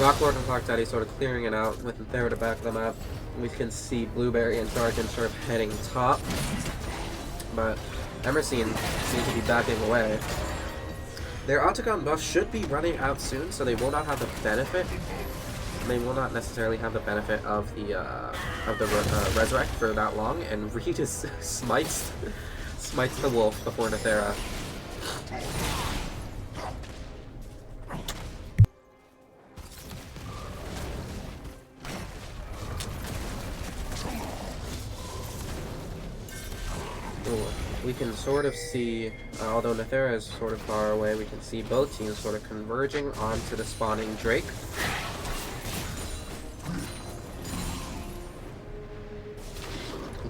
Rocklord and Clock Daddy sort of clearing it out with Thera to back them up. We can see Blueberry and Jargon sort of heading top, but Emerson seems to be backing away. Their Otacon buff should be running out soon, so they will not have the benefit. They will not necessarily have the benefit of the Resurrect for that long, and Reed is smites the wolf before Nethera. We can sort of see, although Nethera is sort of far away, we can see both teams sort of converging onto the spawning Drake.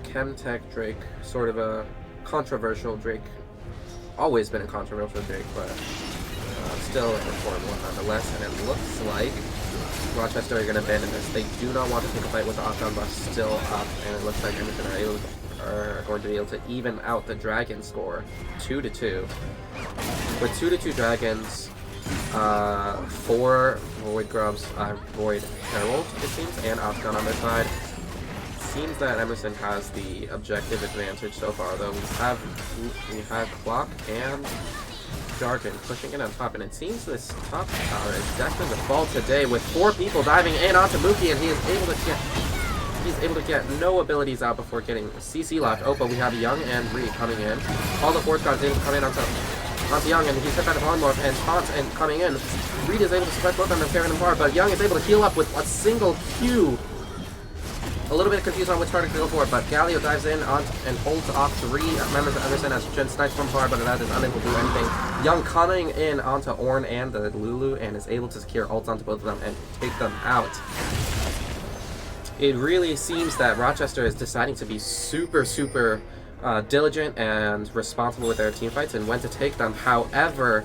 Chemtech Drake, sort of a controversial Drake. Always been a controversial Drake, but still an important one nonetheless. And it looks like Rochester are going to abandon this. They do not want to take a fight with the Octon buff still up, and it looks like Emerson are able to are going to be able to even out the dragon score 2-2. With 2-2 dragons, 4 Void Grubs, Void Herald, it seems, and Octagon on their side. Seems that Emerson has the objective advantage so far, though we have Clock and Jargon pushing in on top, and it seems this top tower is destined to fall today with 4 people diving in onto Mookie, and he's able to get no abilities out before getting CC locked. Oh, but we have Young and Ree coming in. All the Force Guards able to come in onto Young, and he's hit by the Polymorph, and Taunt and coming in. Reed is able to suppress both of them and carry them far, but Young is able to heal up with a single Q. A little bit confused on which target to go for, but Galio dives in and holds off 3 members of Emerson as Jen snipes from far, but that is unable to do anything. Young coming in onto Ornn and the Lulu, and is able to secure ults onto both of them and take them out. It really seems that Rochester is deciding to be super diligent and responsible with their team fights and when to take them. However,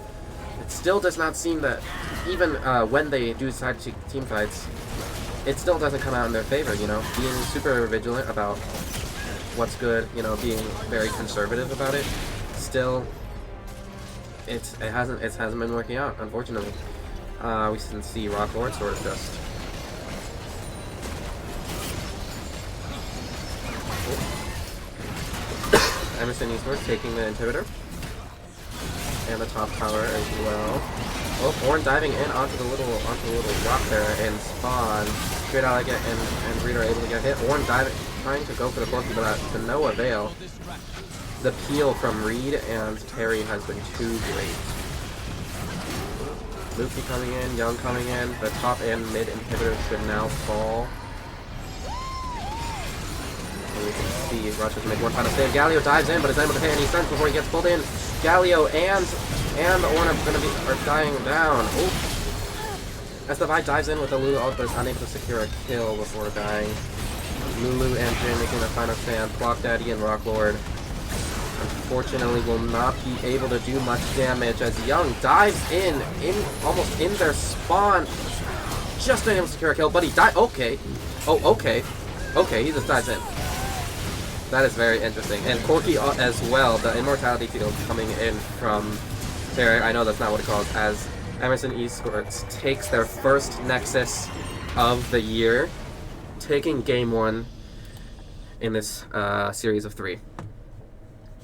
it still does not seem that even when they do decide to take team fights, it still doesn't come out in their favor, you know, being super vigilant about what's good, you know, being very conservative about it. Still, it hasn't been working out, unfortunately. We can see Rock Lord sort of just Emerson Eastward taking the inhibitor and the top tower as well. Oh, Ornn diving in onto the little rock there and spawn. Straight out and Reed are able to get hit. Ornn diving, trying to go for the Corki, but to no avail. The peel from Reed and Terry has been too great. Luffy coming in, Young coming in. The top and mid inhibitors should now fall. And we can see Rochester make one final save. Galio dives in, but is unable to hit any sense before he gets pulled in. Galio and Ornn are dying down. Oof. As the Vi dives in with the Lulu ult, but is unable to secure a kill before dying. Lulu and Jin making the final stand. Clock Daddy and Rock Lord, unfortunately, will not be able to do much damage as Young dives in almost in their spawn. Just unable to secure a kill, but he died. Okay. Oh, okay. Okay, he just dives in. That is very interesting. And Corki as well, the Immortality field coming in from there. I know that's not what it calls, as Emerson Esports takes their first Nexus of the year, taking game 1 in this series of 3.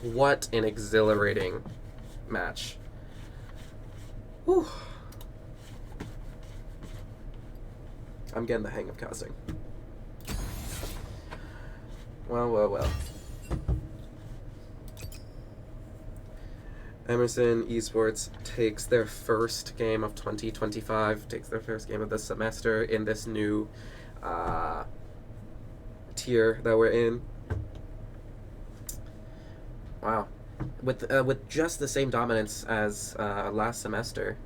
What an exhilarating match. Whew. I'm getting the hang of casting. Well. Emerson Esports takes their first game of 2025, takes their first game of the semester in this new tier that we're in. Wow. With just the same dominance as last semester,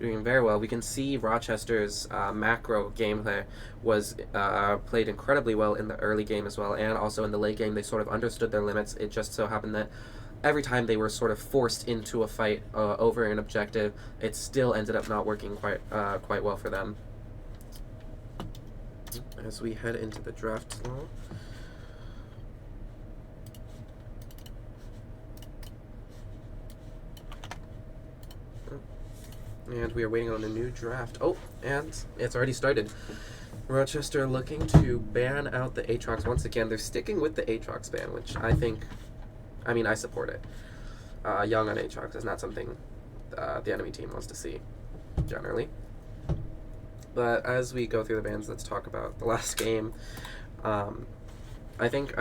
doing very well. We can see Rochester's macro gameplay was played incredibly well in the early game as well, and also in the late game they sort of understood their limits. It just so happened that every time they were sort of forced into a fight over an objective, it still ended up not working quite well for them. As we head into the draft now. And we are waiting on a new draft. Oh, and it's already started. Rochester looking to ban out the Aatrox once again. They're sticking with the Aatrox ban, which I support it. Young on Aatrox is not something the enemy team wants to see, generally. But as we go through the bans, let's talk about the last game. I think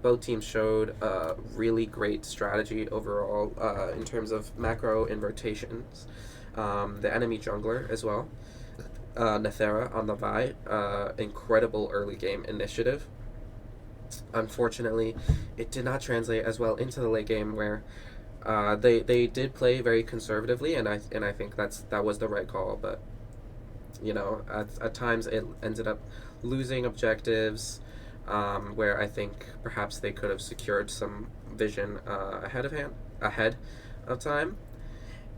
both teams showed a really great strategy overall in terms of macro and rotations. The enemy jungler as well, Nethera on the Vi, incredible early game initiative. Unfortunately, it did not translate as well into the late game, where they did play very conservatively, and I think that was the right call. But you know, at times it ended up losing objectives, where I think perhaps they could have secured some vision ahead of time,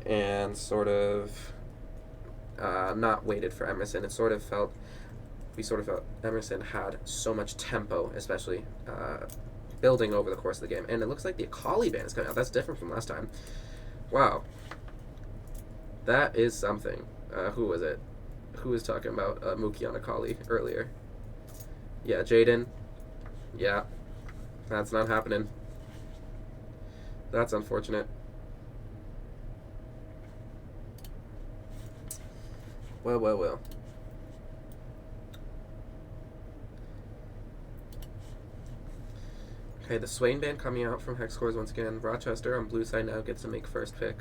and sort of not waited for Emerson. We sort of felt Emerson had so much tempo, especially building over the course of the game. And it looks like the Akali band is coming out. That's different from last time. Wow. That is something. Who was it? Who was talking about Mookie on Akali earlier? Yeah, Jaden. Yeah. That's not happening. That's unfortunate. Well, well, well. Okay, the Swain band coming out from Hexcores once again. Rochester on blue side now gets to make first pick.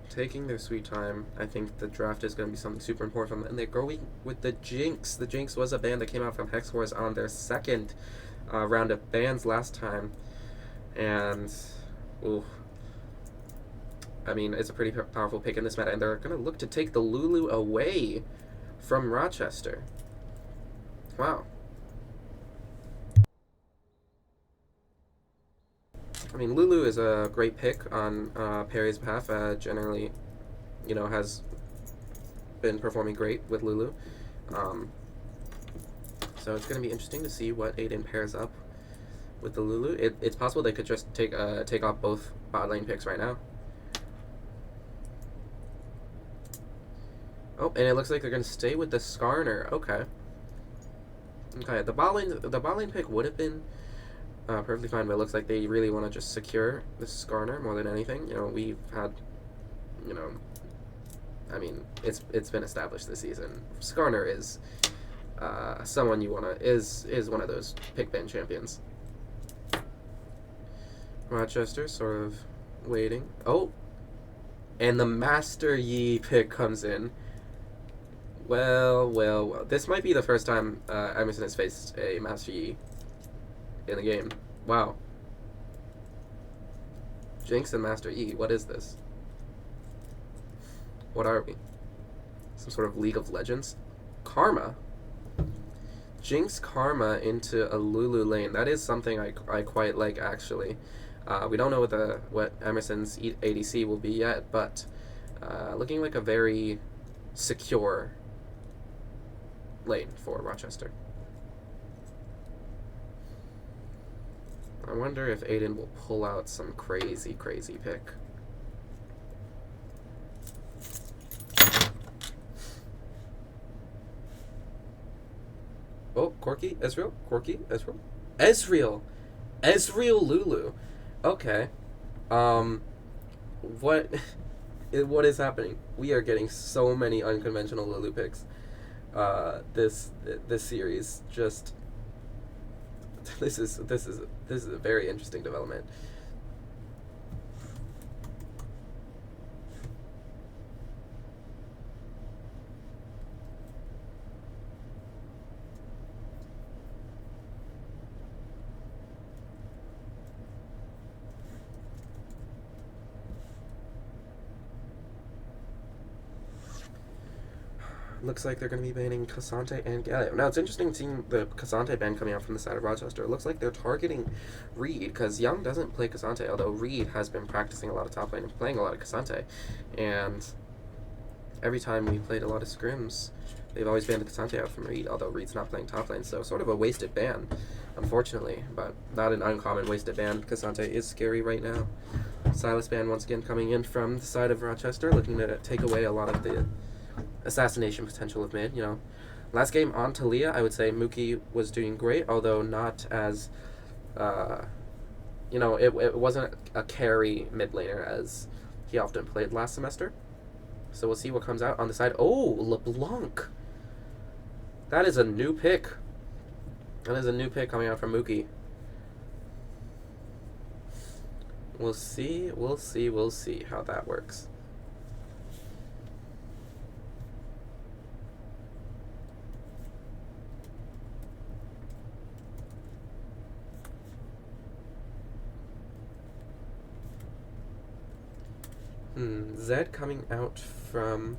Taking their sweet time. I think the draft is going to be something super important for them. And they're going with the Jinx. The Jinx was a band that came out from Hexcores on their second round of bans last time. And, ooh. I mean, it's a pretty powerful pick in this meta. And they're going to look to take the Lulu away from Rochester. Wow. I mean, Lulu is a great pick on Perry's behalf. Generally, you know, has been performing great with Lulu. So it's going to be interesting to see what Aiden pairs up with the Lulu. It's possible they could just take off both bot lane picks right now. Oh, and it looks like they're going to stay with the Skarner. Okay. Okay, the bot lane pick would have been perfectly fine, but it looks like they really want to just secure the Skarner more than anything. You know, we've had, you know, I mean, it's been established this season. Skarner is someone you wanna is one of those pick ban champions. Rochester sort of waiting. Oh, and the Master Yi pick comes in. Well, well, well. This might be the first time Emerson has faced a Master Yi in the game. Wow. Jinx and Master Yi, what is this? What are we? Some sort of League of Legends? Karma? Jinx Karma into a Lulu lane. That is something I quite like, actually. We don't know what Emerson's ADC will be yet, but looking like a very secure lane for Rochester. I wonder if Aiden will pull out some crazy, crazy pick. Oh, Corky, Ezreal, Corky, Ezreal, Ezreal Lulu. Okay, what is happening? We are getting so many unconventional Lulu picks. This series just. This is a very interesting development. Looks like they're going to be banning Cassante and Galio. Now, it's interesting seeing the Cassante ban coming out from the side of Rochester. It looks like they're targeting Reed, because Young doesn't play Cassante, although Reed has been practicing a lot of top lane and playing a lot of Cassante. And every time we played a lot of scrims, they've always banned the Cassante out from Reed, although Reed's not playing top lane, so sort of a wasted ban, unfortunately. But not an uncommon wasted ban. Cassante is scary right now. Silas ban once again coming in from the side of Rochester, looking to take away a lot of the assassination potential of mid. You know, last game on Talia, I would say Mookie was doing great, although not as, you know, it wasn't a carry mid laner as he often played last semester. So we'll see what comes out on the side. Oh, LeBlanc. That is a new pick. That is a new pick coming out from Mookie. We'll see how that works. Zed coming out from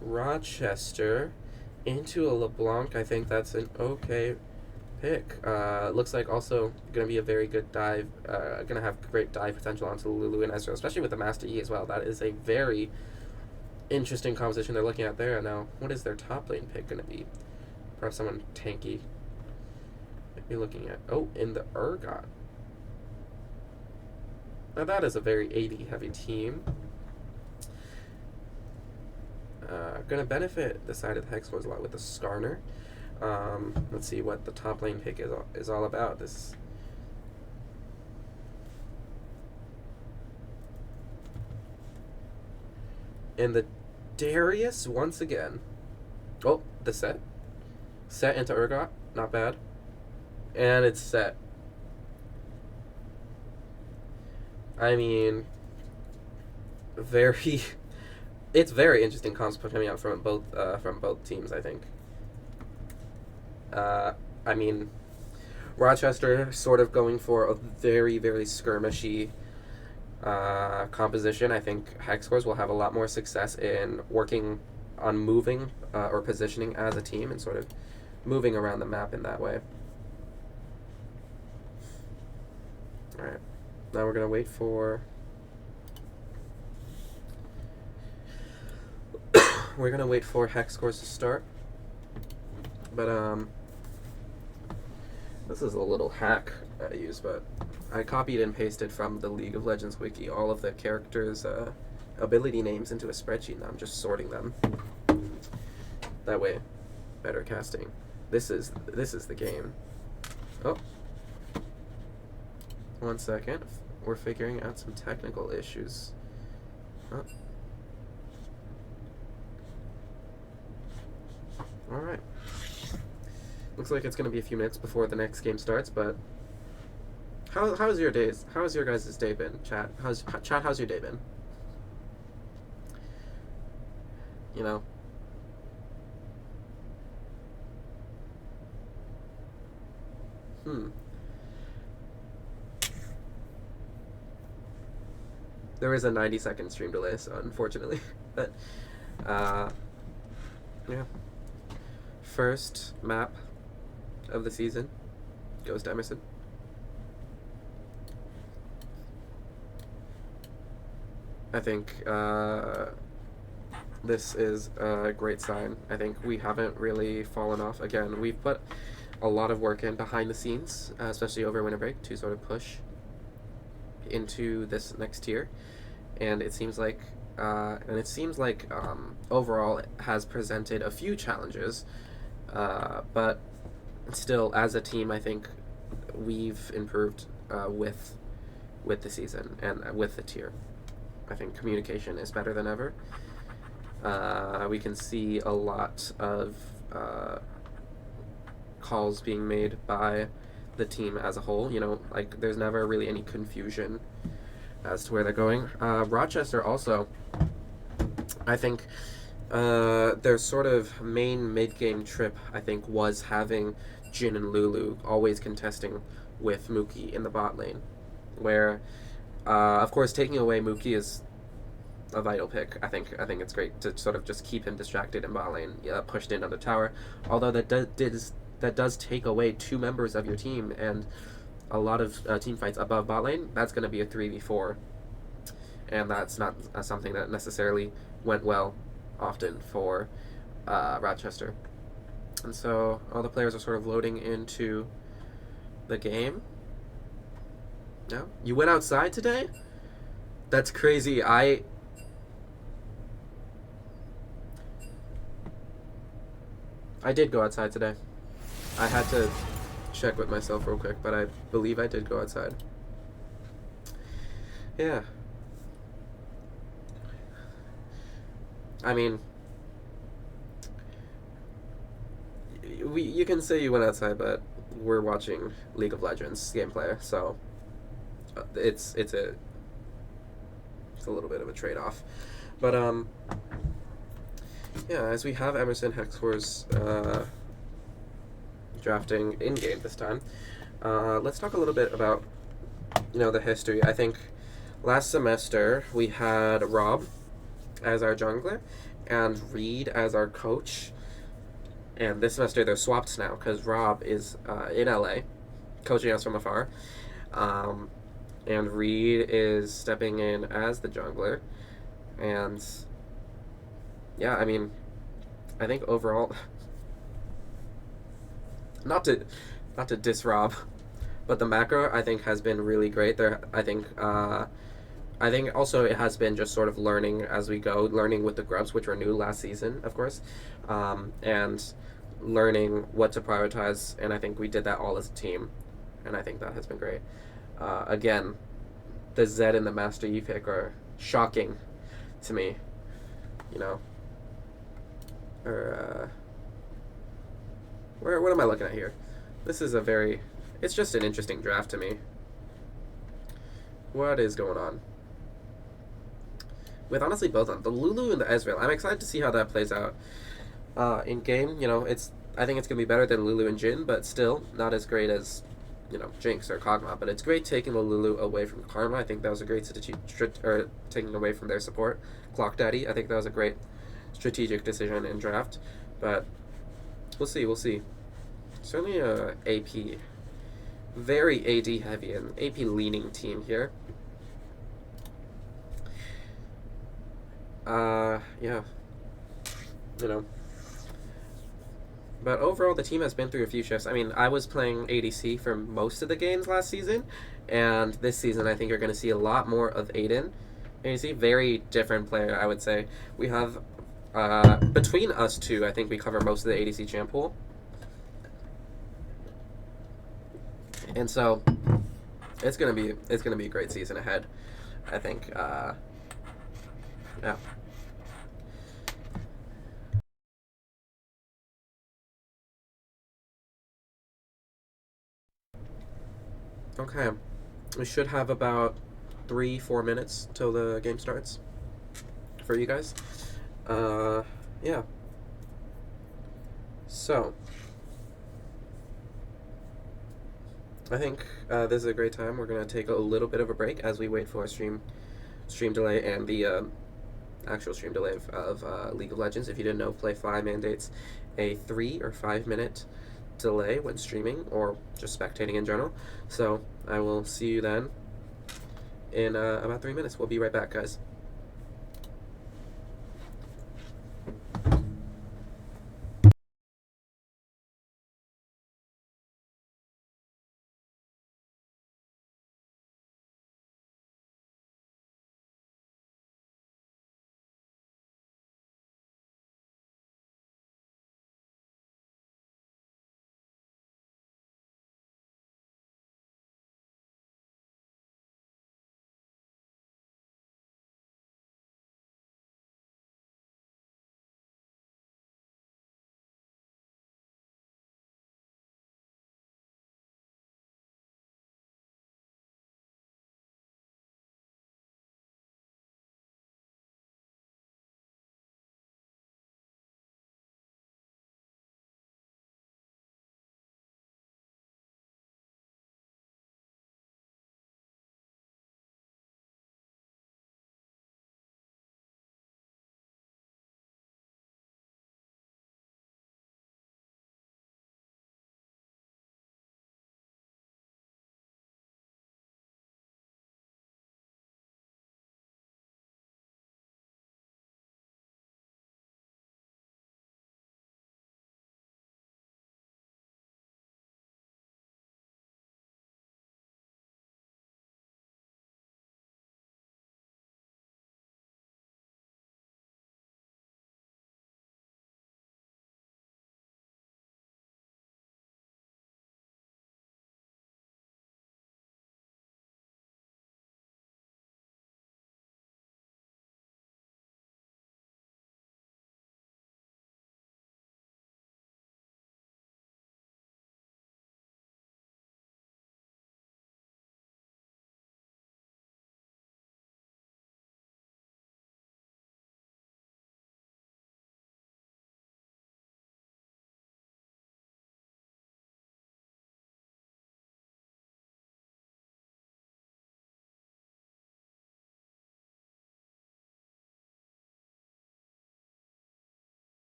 Rochester into a LeBlanc. I think that's an okay pick. Looks like also going to be a very good dive. Going to have great dive potential onto Lulu and Ezreal, especially with the Master Yi as well. That is a very interesting composition they're looking at there. Now, what is their top lane pick going to be? Perhaps someone tanky. Might be looking at, in the Urgot. Now that is a very AD heavy team. Going to benefit the side of the Hexcores a lot with the Skarner. Let's see what the top lane pick is all about. This and the Darius once again. Oh, the set into Urgot, not bad, and it's set. I mean, it's very interesting comps coming out from both teams, I think. I mean, Rochester sort of going for a very, very skirmishy composition. I think Hexcores will have a lot more success in working on moving or positioning as a team and sort of moving around the map in that way. Alright, now we're going to wait for... we're going to wait for Hexcores to start. But, this is a little hack I use, but I copied and pasted from the League of Legends wiki all of the characters' ability names into a spreadsheet, and I'm just sorting them. That way, better casting. This is the game. Oh. 1 second. We're figuring out some technical issues. Oh. Alright. Looks like it's going to be a few minutes before the next game starts, but how's your days? How's your guys' day been, chat? How's your day been? You know? There is a 90-second stream delay, so unfortunately. But, yeah. First map of the season goes to Emerson. I think this is a great sign. I think we haven't really fallen off. Again, we've put a lot of work in behind the scenes, especially over winter break, to sort of push into this next tier. And it seems like overall it has presented a few challenges, but still, as a team, I think we've improved with the season and with the tier. I think communication is better than ever. We can see a lot of calls being made by the team as a whole. You know, like, there's never really any confusion as to where they're going. Rochester also, I think their sort of main mid-game trip, I think, was having Jin and Lulu always contesting with Mookie in the bot lane, where, of course, taking away Mookie is a vital pick. I think it's great to sort of just keep him distracted in bot lane, pushed in on the tower, although that does take away 2 members of your team, and a lot of team fights above bot lane. That's going to be a 3v4, and that's not something that necessarily went well often for Rochester. And so all the players are sort of loading into the game. No? You went outside today? That's crazy. I did go outside today. I had to check with myself real quick, but I believe I did go outside. Yeah. I mean, you can say you went outside, but we're watching League of Legends gameplay, so it's a little bit of a trade-off. But yeah, as we have Emerson Hexcores drafting in-game this time, let's talk a little bit about, the history. I think last semester we had Rob as our jungler and Reed as our coach, and this semester they're swapped now because Rob is in LA coaching us from afar, and Reed is stepping in as the jungler. And yeah, I mean, I think overall, not to not to diss Rob, but the macro I think has been really great. I think also it has been just sort of learning as we go, learning with the grubs, which were new last season, of course, and learning what to prioritize. And I think we did that all as a team, and I think that has been great. Again, the Zed and the Master Yi pick are shocking to me, you know. Or what am I looking at here? This is a very, it's just an interesting draft to me. What is going on? With honestly both of them, the Lulu and the Ezreal. I'm excited to see how that plays out in game. You know, I think it's gonna be better than Lulu and Jin, but still not as great as Jinx or Kog'Maw. But it's great taking the Lulu away from Karma. I think that was a great or taking away from their support. Clock Daddy. I think that was a great strategic decision in draft. But we'll see. We'll see. Certainly a AP, very AD heavy and AP leaning team here. Yeah, you know. But overall, the team has been through a few shifts. I mean, I was playing ADC for most of the games last season, and this season I think you're going to see a lot more of Aiden. ADC, very different player, I would say. We have, between us two, I think we cover most of the ADC champ pool. And so, it's gonna be a great season ahead, I think. Yeah. Okay. We should have about 3-4 minutes till the game starts for you guys. Yeah. So, I think this is a great time. We're gonna take a little bit of a break as we wait for a stream delay and the actual stream delay of League of Legends. If you didn't know, Play 5 mandates a 3 or 5 minute delay when streaming or just spectating in general. So I will see you then in about 3 minutes. We'll be right back, guys.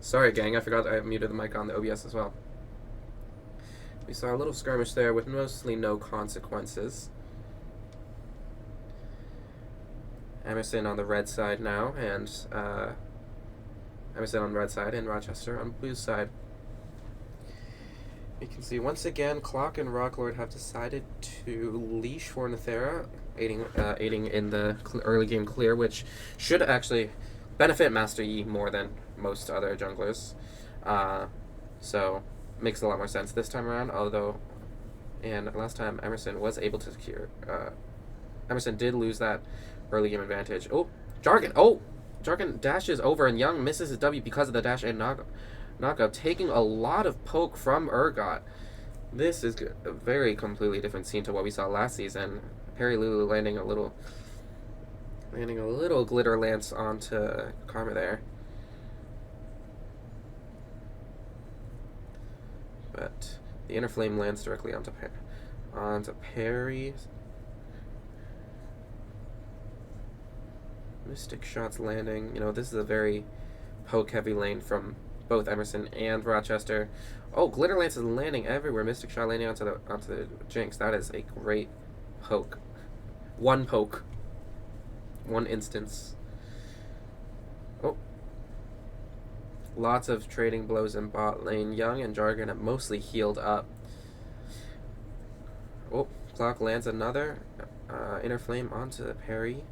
Sorry, gang, I forgot I muted the mic on the OBS as well. We saw a little skirmish there with mostly no consequences. Emerson on the red side now, and Emerson on the red side, and Rochester on blue side. You can see once again, Clock and Rocklord have decided to leash for Nethera, aiding in the early game clear, which should actually benefit Master Yi more than most other junglers. So makes a lot more sense this time around. And last time Emerson was able to secure. Emerson did lose that early game advantage. Oh, Jargon! Oh, Jargon dashes over, and Young misses his W because of the dash and knockup, taking a lot of poke from Urgot. This is a very completely different scene to what we saw last season. Perry Lulu landing a little glitter lance onto Karma there. But the inner flame lands directly onto Perry. Mystic shots landing. You know, this is a very poke heavy lane from both Emerson and Rochester. Oh, Glitter Lance is landing everywhere. Mystic shot landing onto the Jinx. That is a great poke. One poke. One instance. Oh. Lots of trading blows in bot lane. Young and Jargon have mostly healed up. Oh, Clock lands another inner flame onto the Perry.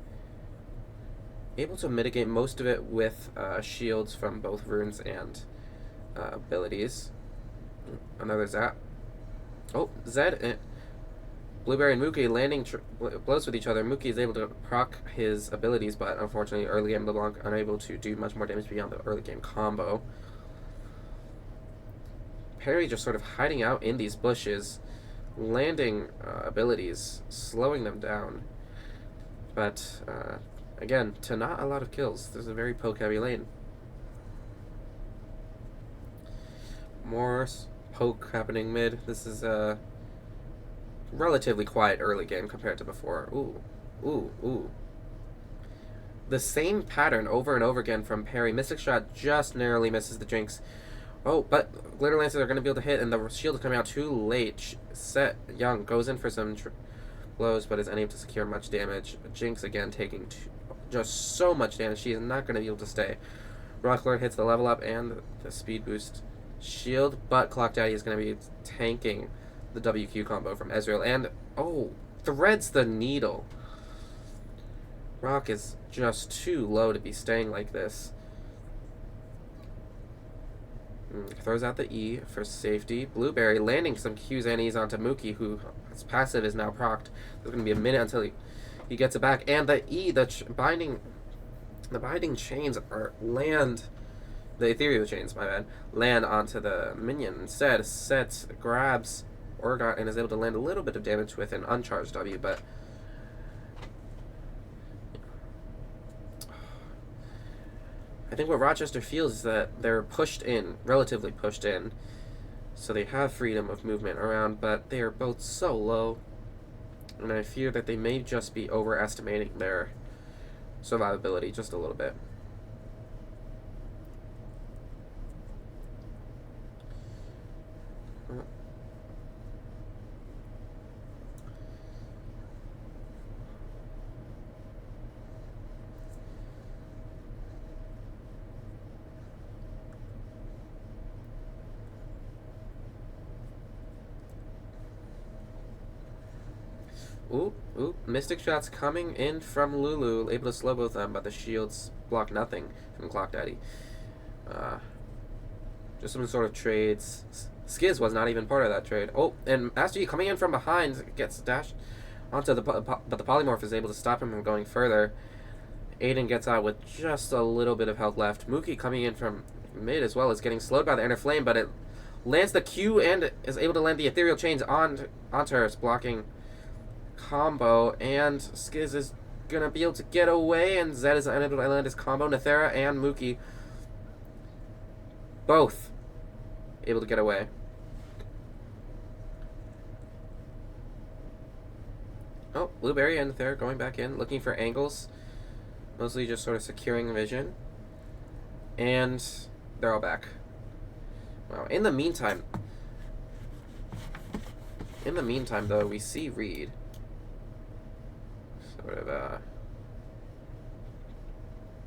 Able to mitigate most of it with shields from both runes and abilities. Another Zap. Oh, Zed and Blueberry and Mookie landing blows with each other. Mookie is able to proc his abilities, but unfortunately early game LeBlanc unable to do much more damage beyond the early game combo. Perry just sort of hiding out in these bushes, landing abilities, slowing them down. But again, to not a lot of kills. There's a very poke-heavy lane. More poke happening mid. This is a relatively quiet early game compared to before. Ooh, ooh, ooh. The same pattern over and over again from Perry. Mystic Shot just narrowly misses the Jinx. Oh, but Glitter Lances are going to be able to hit, and the shield is coming out too late. Set Young goes in for some blows, but is unable to secure much damage. Jinx again taking just so much damage. She is not going to be able to stay. Rocklord hits the level up and the speed boost shield, but Clock Daddy is going to be tanking the WQ combo from Ezreal, and oh, threads the needle. Rock is just too low to be staying like this. Throws out the E for safety. Blueberry landing some Q's and E's onto Mookie, who his passive is now procced. There's going to be a minute until he gets it back, and the E, the binding chains land. The ethereal chains, my bad, land onto the minion. Instead, Set grabs Urgot and is able to land a little bit of damage with an uncharged W, but I think what Rochester feels is that they're pushed in, relatively pushed in, so they have freedom of movement around, but they are both so low, and I fear that they may just be overestimating their survivability just a little bit. Ooh, Mystic Shots coming in from Lulu, able to slow both of them, but the shields block nothing from Clock Daddy. Just some sort of trades. Skiz was not even part of that trade. Oh, and Master Yi coming in from behind gets dashed onto but the Polymorph is able to stop him from going further. Aiden gets out with just a little bit of health left. Mookie coming in from mid as well is getting slowed by the inner flame, but it lands the Q and is able to land the ethereal chains onto her, blocking combo, and Skiz is gonna be able to get away, and Zed is unable to land his combo. Nethera and Mookie both able to get away. Oh, Blueberry and Nethera going back in, looking for angles, mostly just sort of securing vision. And they're all back. Wow. In the meantime, though, we see Reed sort of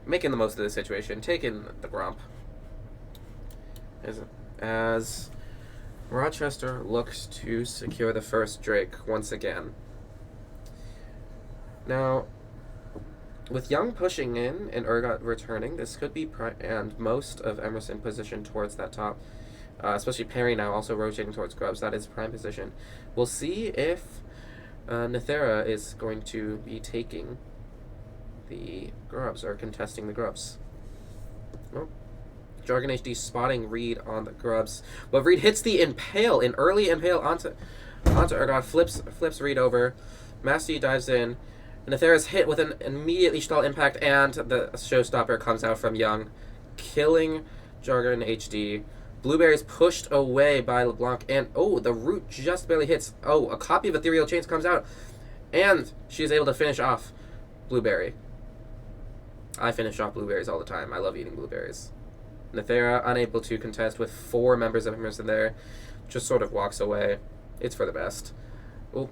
making the most of the situation, taking the Grump. As Rochester looks to secure the first Drake once again. Now, with Young pushing in and Urgot returning, this could be and most of Emerson positioned towards that top, especially Perry now also rotating towards Grubs. That is prime position. We'll see if Nethera is going to be taking the Grubs or contesting the Grubs. Well, Jargon HD spotting Reed on the Grubs, but Reed hits the Impale, an early Impale onto Urgot, flips Reed over. Master Yi dives in. Nethera's hit with an immediately stall impact, and the showstopper comes out from Young, killing Jargon HD. Blueberry's pushed away by LeBlanc, and oh, the root just barely hits. Oh, a copy of Ethereal Chains comes out, and she's able to finish off Blueberry. I finish off blueberries all the time. I love eating blueberries. Nethera, unable to contest with 4 members of Emerson there, just sort of walks away. It's for the best. Oh,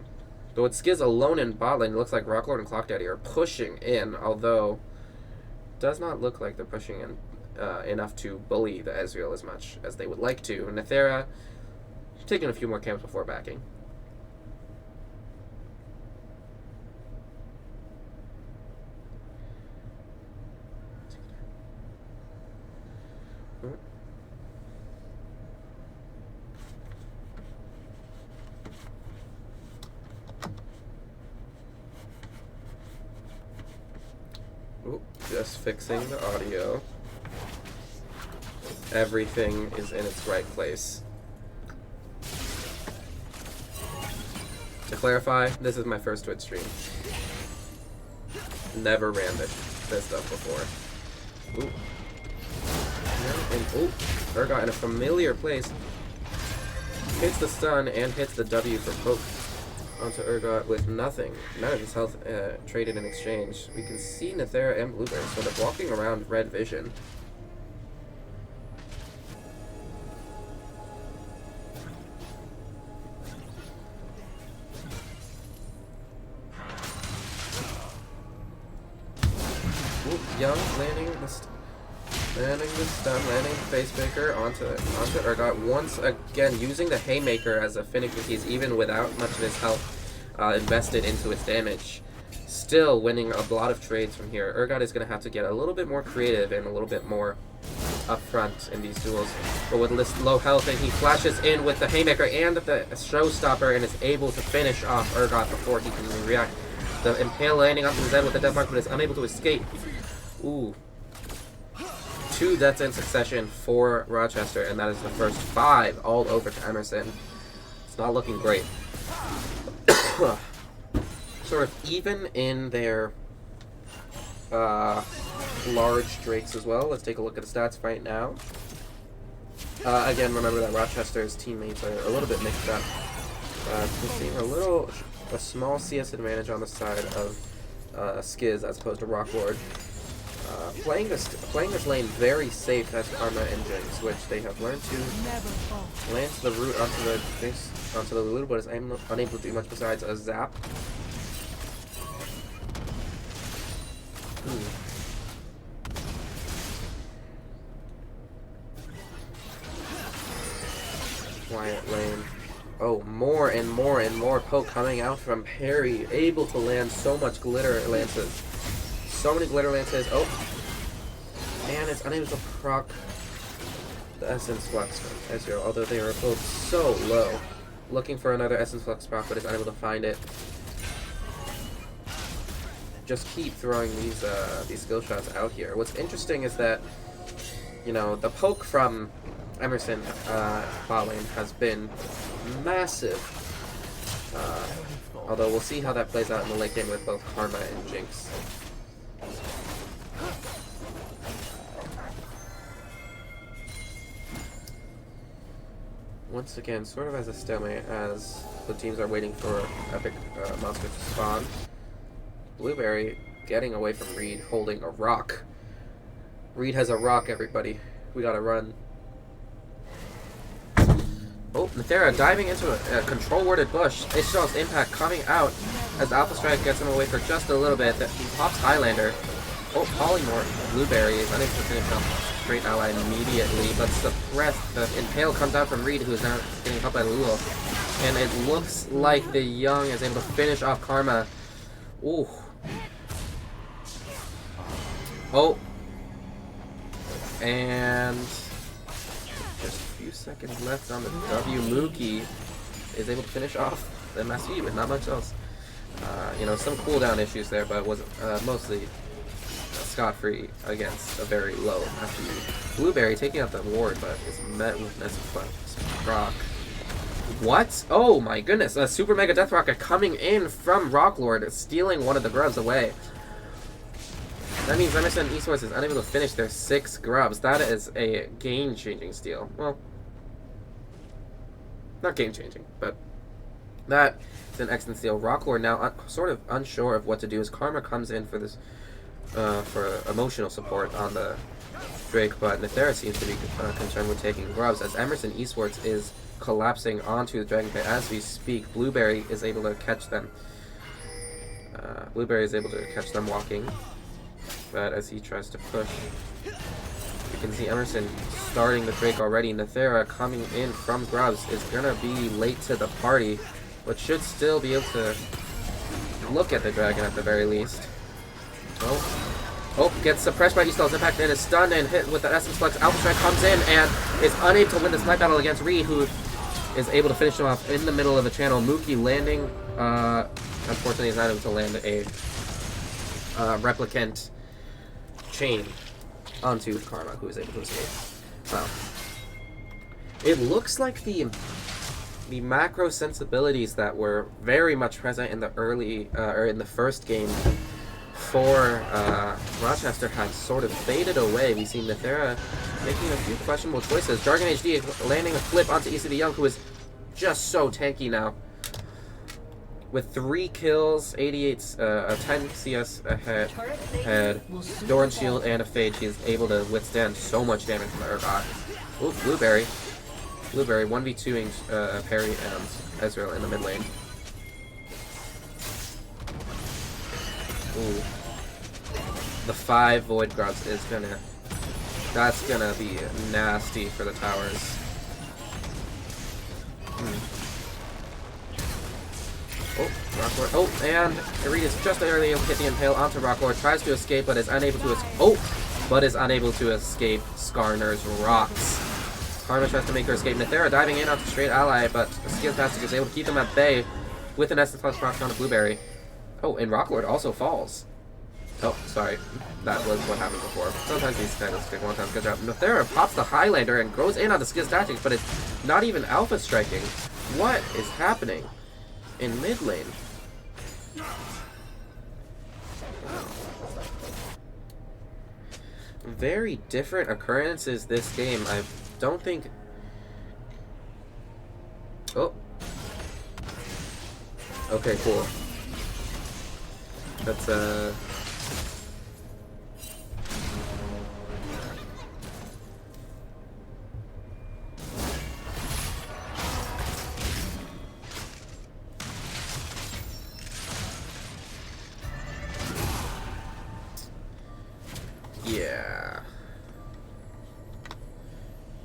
though it's Skiz alone in bot lane, it looks like Rocklord and Clock Daddy are pushing in, although does not look like they're pushing in enough to bully the Ezreal as much as they would like to. Nethera taking a few more camps before backing. Ooh, just fixing the audio. Everything is in its right place. To clarify, this is my first Twitch stream. Never ran this stuff before. Ooh. And ooh, Urgot in a familiar place. Hits the stun and hits the W for poke onto Urgot with nothing. None of his health traded in exchange. We can see Nethera and Blueberry sort of walking around red vision. Ooh, Young landing the stun, landing the Facebreaker onto Urgot once again, using the Haymaker as a finicky piece, even without much of his health invested into its damage. Still winning a lot of trades from here. Urgot is going to have to get a little bit more creative and a little bit more upfront in these duels. But with this low health, and he flashes in with the Haymaker and the Showstopper and is able to finish off Urgot before he can react. The Impale landing onto his head with the Death Mark, but is unable to escape. Ooh. 2 deaths in succession for Rochester, and that is the first 5 all over to Emerson. It's not looking great. Sort of even in their large Drakes as well. Let's take a look at the stats right now. Again, remember that Rochester's teammates are a little bit mixed up. We're seeing a small CS advantage on the side of Skiz as opposed to Rocklord. Playing this lane very safe as Karma and Jinx, which they have learned to land the root onto the Lulu, but is unable to do much besides a zap. Ooh. Quiet lane. Oh, more and more and more poke coming out from Perry, able to land so much glitter lances. So many glitter lances. Oh, and it's unable to proc the Essence Flux from Ezreal, although they are both so low. Looking for another Essence Flux proc, but is unable to find it. Just keep throwing these skill shots out here. What's interesting is that, you know, the poke from Emerson bot lane has been massive. Although we'll see how that plays out in the late game with both Karma and Jinx. Once again, sort of as a stalemate as the teams are waiting for epic monsters to spawn. Blueberry getting away from Reed, holding a rock. Reed has a rock, everybody. We gotta run. Oh, Nethera diving into a control-worded bush. Ishtal's impact coming out as Alpha Strike gets him away for just a little bit. He pops Highlander. Oh, Polymorph. Blueberry is unable to finish off Great Ally immediately, but suppressed. The Impale comes out from Reed, who is now getting helped by Lul. And it looks like the Young is able to finish off Karma. Ooh. Oh. And just a few seconds left on the W. Mookie is able to finish off the MSV with not much else. You know, some cooldown issues there, but was mostly scot-free against a very low MSV. Blueberry taking out the ward, but is met with Nesiflex proc. What? Oh my goodness, a Super Mega Death Rocket coming in from Rocklord, stealing one of the grubs away. That means Emerson Esports is unable to finish their 6 grubs. That is a game-changing steal. Well, not game-changing, but that is an excellent steal. Rocklord now sort of unsure of what to do as Karma comes in for this, for emotional support on the Drake, but Nethera seems to be concerned with taking grubs as Emerson Esports is collapsing onto the Dragon Pit as we speak. Blueberry is able to catch them. Blueberry is able to catch them walking. But as he tries to push, you can see Emerson starting the Drake already. Nethera coming in from grubs is gonna be late to the party, but should still be able to look at the dragon at the very least. Oh, gets suppressed by Eastal's impact and is stunned and hit with the Essence Flex. Alpha Strike comes in and is unable to win the snipe battle against Reed, who is able to finish him off in the middle of the channel. Mookie landing, unfortunately, is not able to land a replicant chain onto Karma, who is able to escape. Wow. It looks like the macro sensibilities that were very much present in the early, or in the first game for Rochester had sort of faded away. We see Nethera making a few questionable choices. Jargon HD landing a flip onto ECD Young, who is just so tanky now. With 3 kills, 10 CS ahead, Doran Shield, and a Fade, she is able to withstand so much damage from the Urgot. Ooh, Blueberry. Blueberry 1v2ing Perry and Ezreal in the mid lane. Ooh. The 5 Void Grubs is gonna... That's gonna be nasty for the towers. Oh, Rocklord. Oh, and Aretas just barely able to hit the Impale onto Rocklord. Tries to escape, but is unable to escape Skarner's rocks. Karma tries to make her escape. Nethera diving in onto straight ally, but Skilltastic is able to keep them at bay with an Essence Plus proc on Blueberry. Oh, and Rocklord also falls. Oh, sorry. That was what happened before. Sometimes these kind of stick one time. Good job. Nethera pops the Highlander and goes in on the Skilltastic, but it's not even alpha striking. What is happening in mid lane? Very different occurrences this game. I don't think... Oh. Okay, cool. That's, yeah.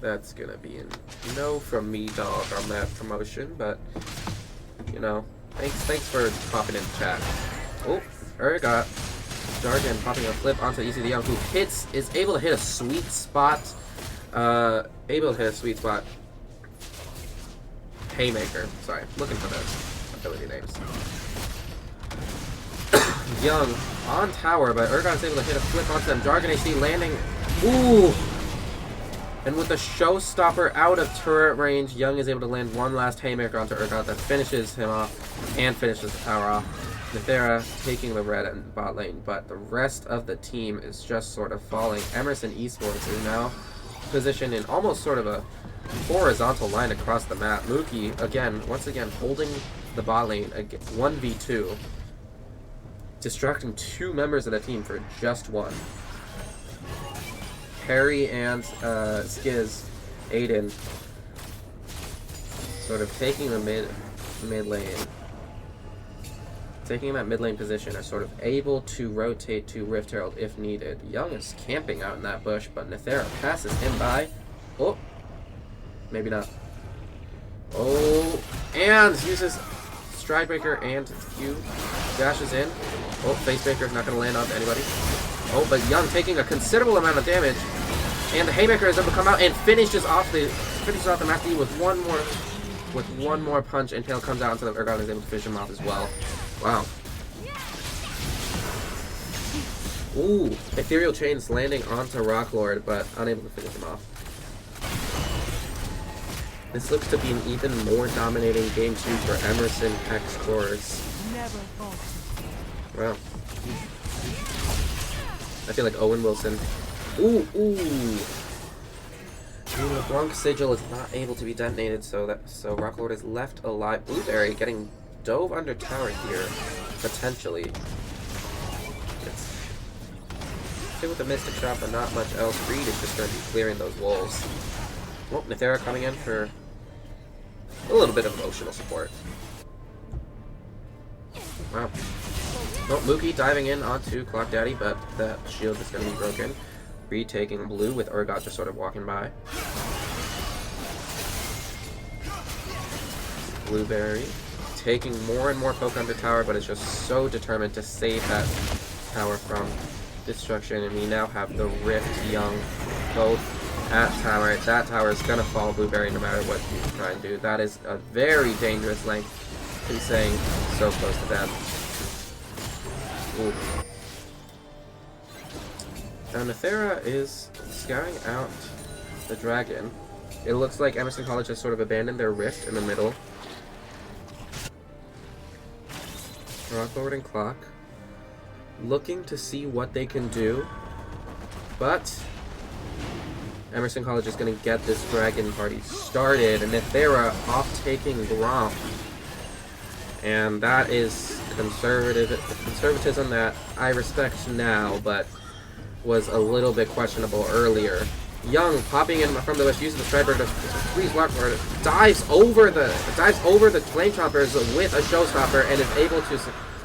That's gonna be a no from me, dog, on that promotion, but, you know, thanks for popping in the chat. Oh, Urgot. Jargon popping a flip onto ECD Young, who is able to hit a sweet spot. Haymaker. Sorry, looking for the ability names. Young on tower, but Urgot is able to hit a flip onto them. Jargon HD landing. Ooh! And with the showstopper out of turret range, Young is able to land one last Haymaker onto Urgot that finishes him off and finishes the tower off. Nethera taking the red and bot lane, but the rest of the team is just sort of falling. Emerson Esports is now positioned in almost sort of a horizontal line across the map. Mookie, once again, holding the bot lane 1v2, distracting 2 members of the team for just one. Harry and Skiz, Aiden, sort of taking the mid lane. Taking him at mid lane position are sort of able to rotate to Rift Herald if needed. Young is camping out in that bush, but Nethera passes him by. Oh, maybe not. Oh, and uses Stridebreaker and Q. Dashes in. Oh, Facebreaker is not going to land onto anybody. Oh, but Young taking a considerable amount of damage. And the Haymaker is able to come out and finishes off the Mac D with one more punch, and Tail comes out, and so the Urgon is able to finish him off as well. Wow. Ooh, Ethereal Chains landing onto Rocklord, but unable to finish him off. This looks to be an even more dominating game 2 for Emerson Hexcores. Wow. I feel like Owen Wilson. Ooh. The Bronx Sigil is not able to be detonated, so Rocklord is left alive. Blueberry getting dove under tower here, potentially. Hit with the Mystic Shot, but not much else. Reed is just going to be clearing those wolves. Well, Nethera coming in for a little bit of emotional support. Wow. Well, Mookie diving in onto Clock Daddy, but that shield is going to be broken. Reed taking blue with Urgot just sort of walking by. Blueberry taking more and more poke under tower, but is just so determined to save that tower from destruction, and we now have the Rift Young both at tower. That tower is gonna fall Blueberry no matter what you try and do. That is a very dangerous length. He's saying so close to death. Ooh. Now Nethera is scouting out the dragon. It looks like Emerson College has sort of abandoned their rift in the middle. Rocklord and Clock looking to see what they can do, but Emerson College is going to get this dragon party started, and Nethera off taking Gromp. And that is conservatism that I respect now, but was a little bit questionable earlier. Young popping in from the west, using the Strider to freeze Rocklord, dives over the Flame Choppers with a Showstopper, and is able to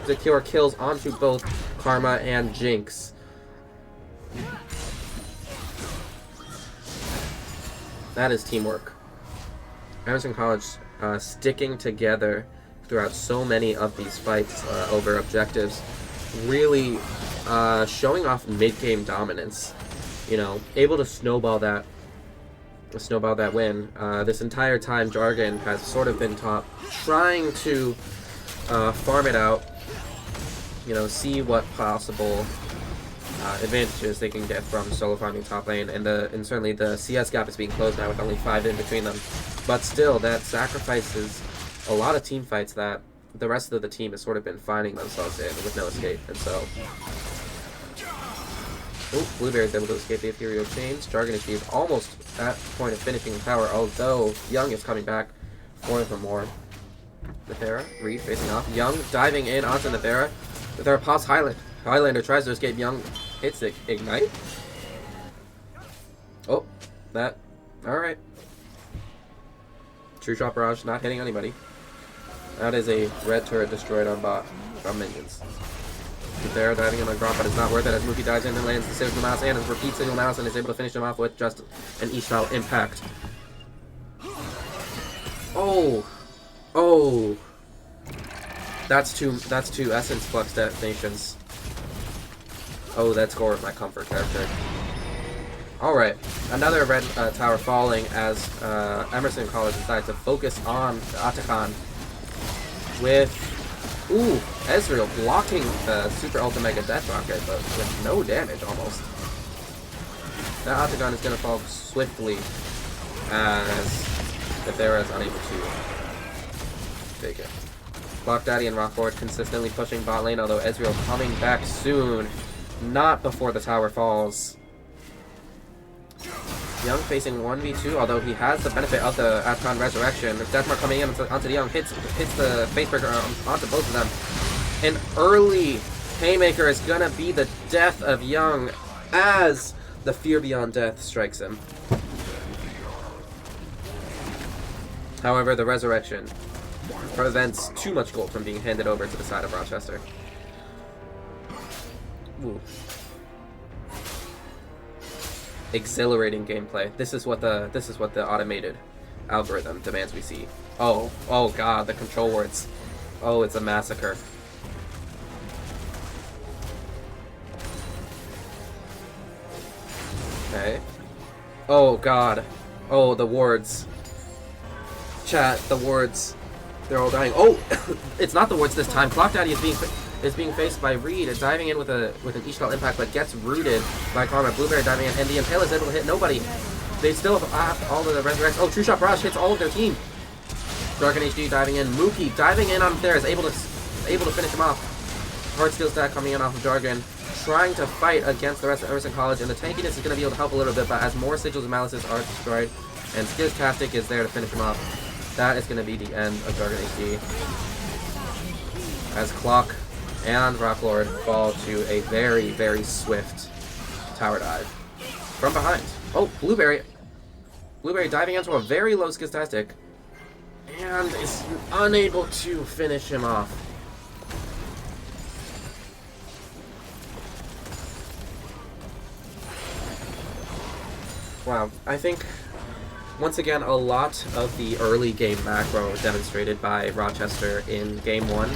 secure kills onto both Karma and Jinx. That is teamwork. Emerson College sticking together throughout so many of these fights over objectives, really showing off mid-game dominance. You know, able to snowball that win. This entire time, Jargon has sort of been top, trying to farm it out. You know, see what possible advantages they can get from solo farming top lane, and certainly the CS gap is being closed now with only 5 in between them. But still, that sacrifices a lot of team fights that the rest of the team has sort of been finding themselves in with no escape, and so. Oh, Blueberry is able to escape the Ethereal Chains. Jargon is almost at the point of finishing the tower, although Young is coming back for more. Nethera, Reed facing off. Young diving in onto Nethera. Nethera pops Highlander tries to escape. Young hits it. Ignite. Oh, that. Alright. True Shot Barrage not hitting anybody. That is a red turret destroyed on bot from minions. There, diving in on Gromp, but it's not worth it as Mookie dives in and lands the Signal Mouse and repeats Signal Mouse and is able to finish him off with just an E-style impact. Oh! That's two Essence Flux detonations. Oh, that scored my comfort character. Alright, another red tower falling as Emerson College decides to focus on the Atakan with Ezreal blocking the Super Ultra Mega Death Rocket, but with no damage almost. That Octagon is going to fall swiftly as Nethera is unable to take it. Clock Daddy and Rocklord consistently pushing bot lane, although Ezreal coming back soon. Not before the tower falls. Young facing 1v2, although he has the benefit of the Atron Resurrection. Deathmark coming in onto the Young, hits the Facebreaker onto both of them. An early Haymaker is gonna be the death of Young as The fear beyond death strikes him. However, the resurrection prevents too much gold from being handed over to the side of Rochester. Ooh. Exhilarating gameplay. This is what the automated algorithm demands we see. Oh god, the control words. Oh, it's a massacre. Okay. Oh god. Oh, the wards. Chat, the wards. They're all dying. Oh, it's not the wards this time. Clock Daddy is being faced by Reed, diving in with an E-Shell impact, but gets rooted by Karma. Blueberry diving in, and the Impale is able to hit nobody. They still have all of the resurrects. Oh, True Shot Barrage hits all of their team. Jargon HD diving in. Mookie diving in on there is able to finish him off. Hard Steel Stack coming in off of Jargon, trying to fight against the rest of Emerson College, and the tankiness is going to be able to help a little bit, but as more Sigils and Malices are destroyed, and Skiztastic is there to finish him off, that is going to be the end of Jargon HD. As Clock and Rocklord fall to a very, very swift tower dive from behind. Oh, Blueberry diving into a very low Skiztastic and is unable to finish him off. Wow, I think once again a lot of the early game macro demonstrated by Rochester in game 1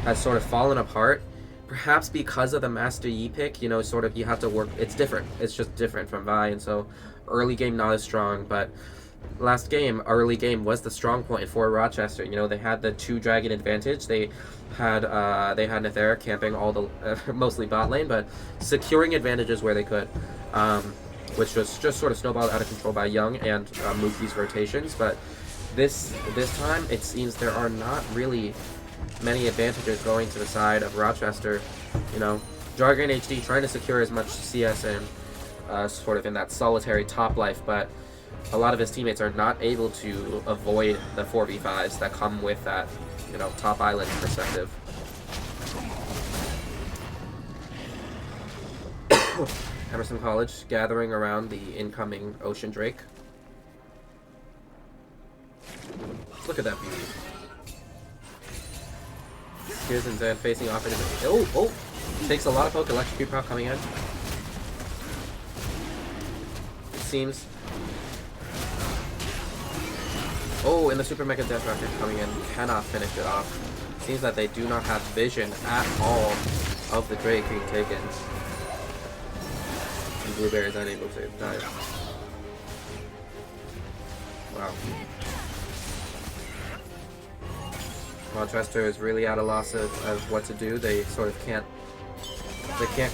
has sort of fallen apart, perhaps because of the Master Yi pick. You know, sort of you have to work, it's different, it's just different from Vi, and so early game not as strong, but last game, early game was the strong point for Rochester. You know, they had the 2 dragon advantage, they had Nethera camping all the, mostly bot lane, but securing advantages where they could, which was just sort of snowballed out of control by Young and Mookie's rotations, but this time it seems there are not really many advantages going to the side of Rochester. You know, Jargon HD trying to secure as much CS and sort of in that solitary top life, but a lot of his teammates are not able to avoid the 4v5s that come with that, you know, top island perspective. Emerson College gathering around the incoming Ocean Drake. Look at that beauty. Skiz and Zed facing off into the... Oh! Takes a lot of poke. Electrocute Proc coming in. It seems... Oh, and the Super Mega Death Rocket coming in. Cannot finish it off. Seems that they do not have vision at all of the Drake being taken. And Blueberry is unable to dive. Wow. Rochester is really at a loss of what to do. They sort of can't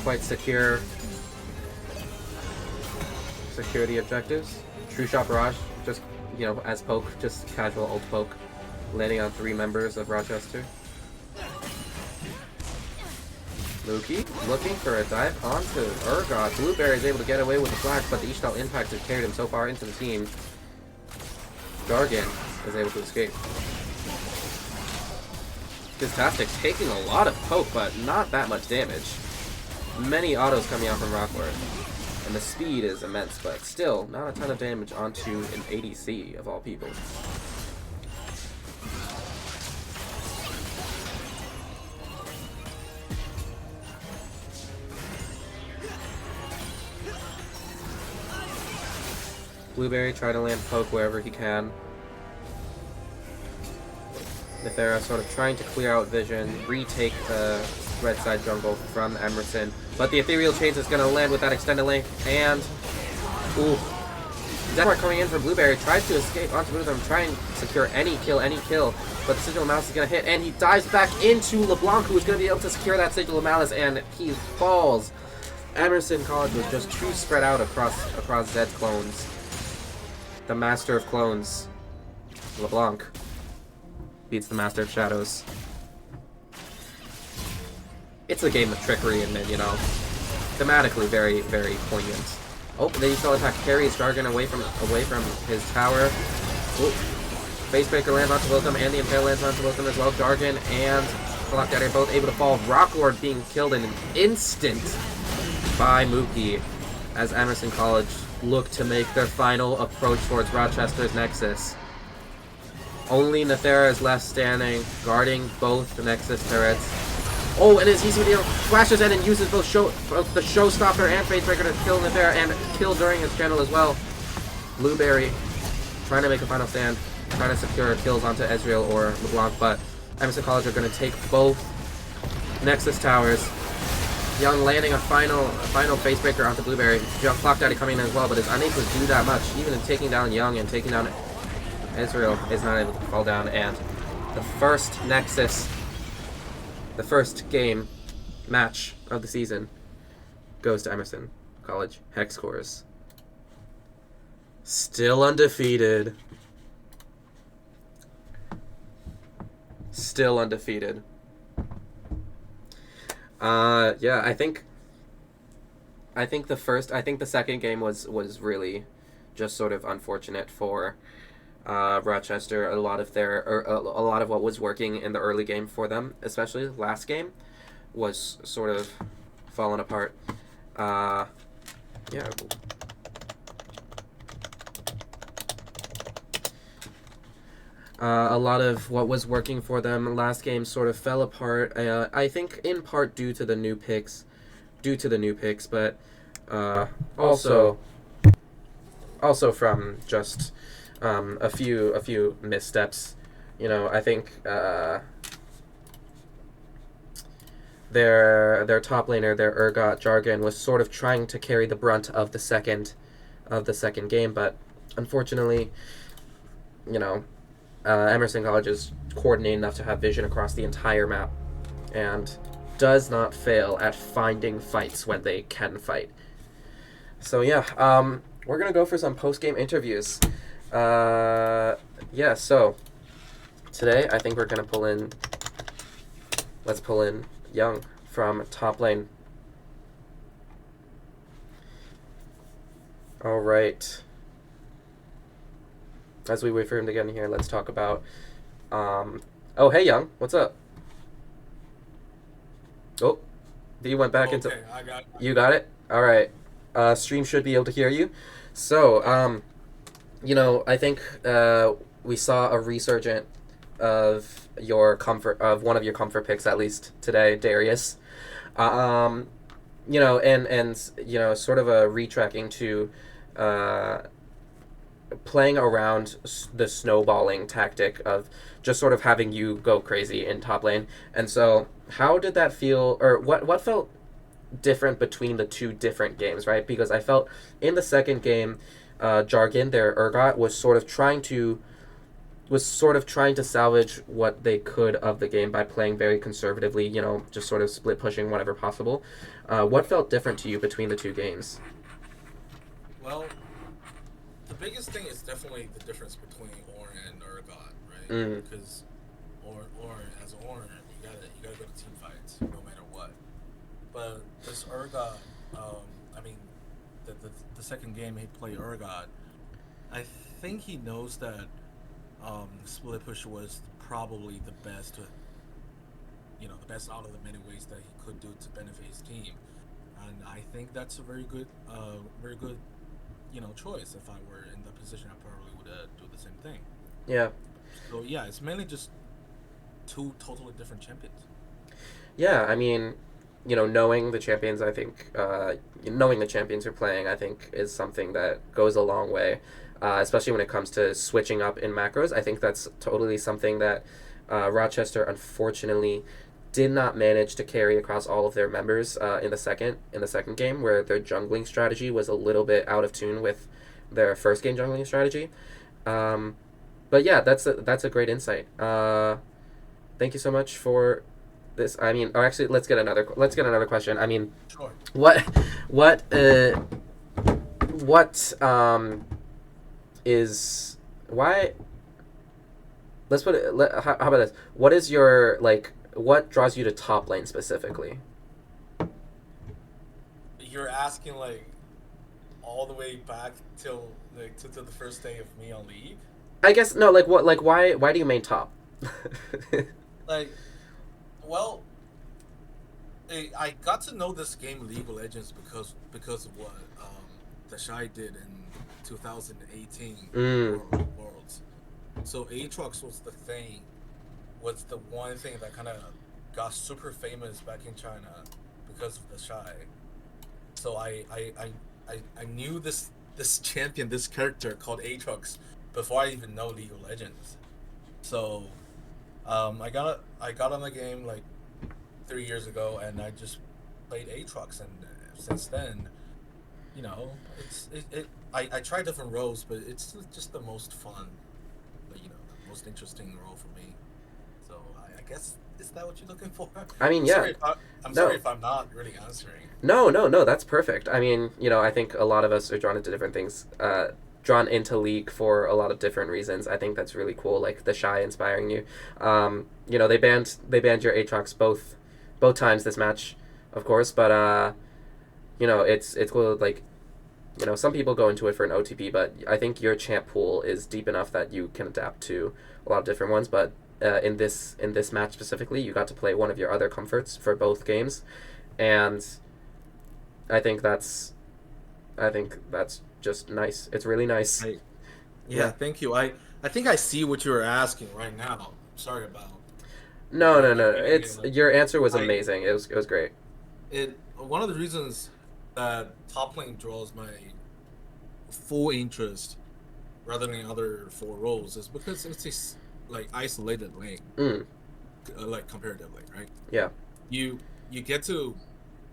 quite secure the objectives. True Shot Barrage, just, you know, as poke, just casual ult poke, landing on 3 members of Rochester. Mookie looking for a dive onto Urgot. Blueberry is able to get away with the flag, but the Ishtal impact has carried him so far into the team. Jargon is able to escape. Skiztastic's taking a lot of poke, but not that much damage. Many autos coming out from Rocklord. And the speed is immense, but still, not a ton of damage onto an ADC, of all people. Blueberry try to land poke wherever he can. Nethera sort of trying to clear out vision, retake the red side jungle from Emerson, but the Ethereal Chains is going to land with that extended link, and ooh, Deathmark coming in for Blueberry, tries to escape onto both of them, trying to secure any kill, but the Sigil of Malice is going to hit, and he dives back into LeBlanc, who is going to be able to secure that Sigil of Malice, and he falls. Emerson College was just too spread out across Zed's clones. The Master of Clones, LeBlanc, beats the Master of Shadows. It's a game of trickery and, you know, thematically very, very poignant. Oh, the Ishtal attack carries Jargon away from his tower. Oh, Facebreaker lands onto both of them, and the Impale lands onto both of them as well. Jargon and Clock Daddy are both able to fall. Rocklord being killed in an instant by Mookie as Emerson College look to make their final approach towards Rochester's Nexus. Only Nethera is left standing, guarding both the Nexus turrets. Oh, and his ECDL flashes in and uses both the Showstopper and Facebreaker to kill Nethera and kill during his channel as well. Blueberry trying to make a final stand, trying to secure kills onto Ezreal or LeBlanc, but Emerson College are going to take both Nexus towers. Young landing a final Facebreaker onto Blueberry. Clock Daddy coming in as well, but is unable to do that much. Even in taking down Young and taking down Ezreal is not able to fall down, and the first Nexus, the first game match of the season goes to Emerson College Hexcores. Still undefeated. Still undefeated. Yeah, I think the second game was really just sort of unfortunate for Rochester. A lot of what was working in the early game for them, especially the last game, was sort of falling apart. Yeah. A lot of what was working for them last game sort of fell apart. I think in part due to the new picks, but also from just a few missteps. You know, I think their top laner, their Urgot Jargon, was sort of trying to carry the brunt of the second game, but unfortunately, you know, Emerson College is coordinated enough to have vision across the entire map and does not fail at finding fights when they can fight. So yeah, we're gonna go for some post-game interviews. Yeah, so today I think we're gonna let's pull in Young from top lane. All right. As we wait for him to get in here, let's talk about... Oh, hey, Young. What's up? Oh, you went back into... I got it. You got it? All right. Stream should be able to hear you. So, you know, I think we saw a resurgent of one of your comfort picks, at least today, Darius. You know, and you know, sort of a retracking to... playing around the snowballing tactic of just sort of having you go crazy in top lane. And so how did that feel, or what felt different between the two different games, right? Because I felt in the second game, Jargon, their Urgot, was sort of trying to salvage what they could of the game by playing very conservatively, you know, just sort of split pushing whenever possible. What felt different to you between the two games? Well, the biggest thing is definitely the difference between Ornn and Urgot, right? Mm. Because Ornn, as Ornn, you gotta go to team fights no matter what. But this Urgot, I mean, the second game he played Urgot, I think he knows that split push was probably the best, the best out of the many ways that he could do to benefit his team, and I think that's a very good, choice. If I were in the position, I probably would do the same thing. Yeah. So yeah, it's mainly just two totally different champions. Yeah, I mean, you know, knowing the champions, I think, knowing the champions you're playing, I think, is something that goes a long way, especially when it comes to switching up in macros. I think that's totally something that Rochester, unfortunately, did not manage to carry across all of their members in the second game, where their jungling strategy was a little bit out of tune with their first game jungling strategy. But yeah, that's a great insight. Thank you so much for this. I mean, or actually, let's get another question. I mean, Sure. what is why? Let's put it. How about this? What is your what draws you to top lane specifically? You're asking all the way back till to the first day of me on League. I guess no. Why do you main top? Well, I got to know this game League of Legends because of what the Shy did in 2018 Mm. Worlds. So Aatrox was the one thing that kind of got super famous back in China because of the Shy. So I knew this champion, this character called Aatrox before I even know League of Legends. So I got on the game like 3 years ago, and I just played Aatrox, and since then, you know, I try different roles, but it's just the most fun, the most interesting role for me. So I guess, is that what you're looking for? I mean, I'm yeah. sorry if I'm No. sorry if I'm not really answering. No, no, no, that's perfect. I mean, I think a lot of us are drawn into different things, drawn into League for a lot of different reasons. I think that's really cool, like the Shy inspiring you. They banned your Aatrox both times this match, of course, but it's cool. Like, some people go into it for an OTP, but I think your champ pool is deep enough that you can adapt to a lot of different ones. But in this match specifically, you got to play one of your other comforts for both games, and I think that's just nice. It's really nice. Yeah, thank you. I think I see what you were asking right now. Sorry about No, no, no. repeating It's it. your answer was I amazing. It was great. it One of the reasons that top lane draws my full interest rather than other four roles is because it's like isolated lane, Mm, like comparatively, right? yeah. You get to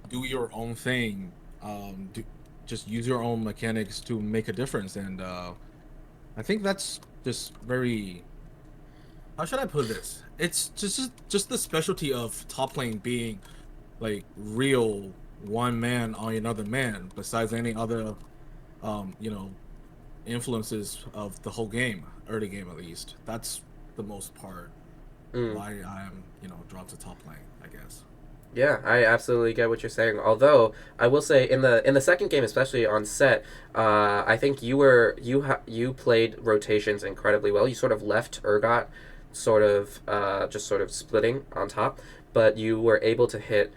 do your own thing, just use your own mechanics to make a difference, and I think that's just very. How should I put this? It's just the specialty of top lane being like real one man on another man, besides any other, you know, influences of the whole game, early game at least. That's the most part Mm. why I'm, drawn to top lane, I guess. Yeah, I absolutely get what you're saying. Although I will say in the second game, especially on set, I think you played rotations incredibly well. You sort of left Urgot sort of just sort of splitting on top, but you were able to hit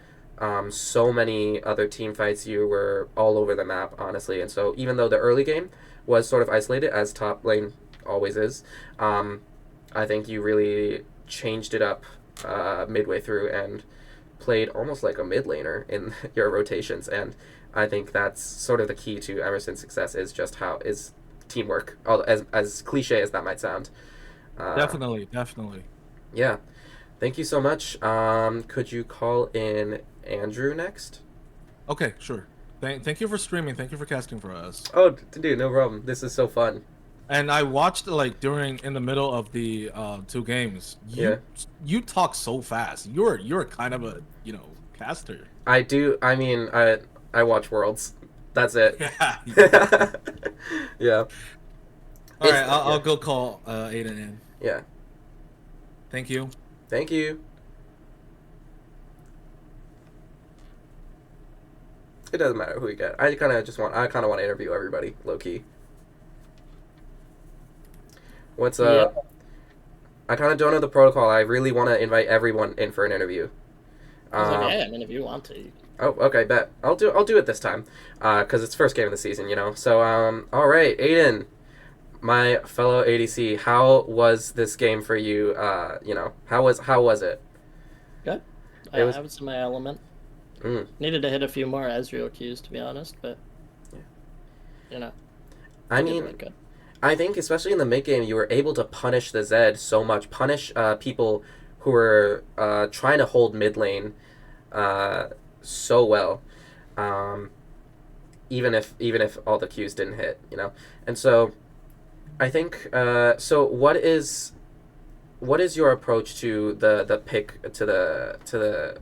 so many other team fights. You were all over the map, honestly. And so even though the early game was sort of isolated, as top lane always is, I think you really changed it up midway through and played almost like a mid laner in your rotations, and I think that's sort of the key to Emerson's success is just how is teamwork. As cliche as that might sound, uh, Definitely, definitely. yeah. Thank you so much. Could you call in Andrew next? Okay, sure. Thank you for streaming. Thank you for casting for us. Oh, dude, no problem. This is so fun. And I watched like during in the middle of the two games. Yeah, You talk so fast. You're kind of a caster. I do. I mean, I watch Worlds. That's it. Yeah. Yeah. All right, Yeah. I'll go call Aiden in. Yeah. Thank you. Thank you. It doesn't matter who you get. I kind of want to interview everybody, low key. What's Yeah. I kind of don't know the protocol. I really want to invite everyone in for an interview. I was like, Um, hey, I mean, if you want to. oh, okay, bet. I'll do it this time, because it's first game of the season, you know. So, all right, Aiden, my fellow ADC, how was this game for you? How was it? Good. It was. I was in my element. Mm, Needed to hit a few more Ezreal Qs, to be honest, but, yeah. you know, I I did mean, really good. I think especially in the mid game, you were able to punish the Zed so much, punish people who were trying to hold mid lane uh, so well, um, even if all the Qs didn't hit, you know. And so I think so. What is your approach to the pick to the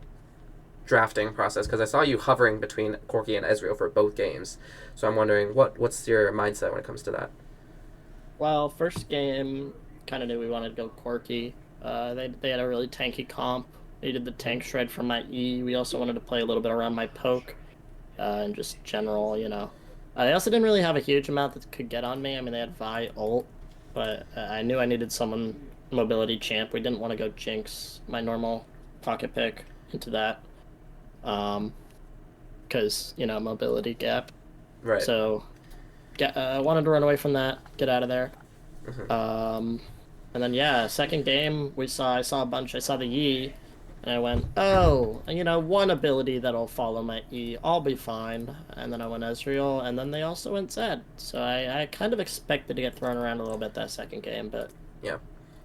drafting process? Because I saw you hovering between Corki and Ezreal for both games, so I'm wondering what's your mindset when it comes to that. Well, first game, kind of knew we wanted to go quirky. They had a really tanky comp. They did the tank shred for my E. We also wanted to play a little bit around my poke, and just general, you know. They also didn't really have a huge amount that could get on me. I mean, they had Vi ult, but I knew I needed someone mobility champ. We didn't want to go Jinx, my normal pocket pick, into that. Because, mobility gap. Right. So wanted to run away from that, get out of there. Mhm. And then yeah, second game I saw a bunch. I saw the Yi, and I went, oh, one ability that'll follow my E, I'll be fine. And then I went Ezreal, and then they also went Zed. So I kind of expected to get thrown around a little bit that second game, but Yeah.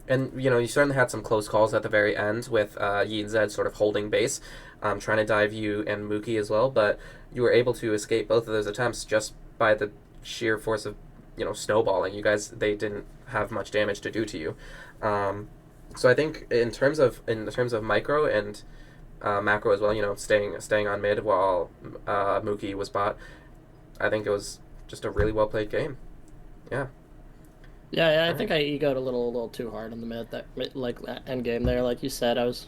And, you certainly had some close calls at the very end with Yi and Zed sort of holding base, trying to dive you and Mookie as well, but you were able to escape both of those attempts just by the sheer force of, snowballing. You guys, they didn't have much damage to do to you. So I think in terms of micro and macro as well, staying on mid while Mookie was bot, I think it was just a really well played game. Yeah. yeah, I All think right. I egoed a little too hard in the like end game there. Like you said, I was,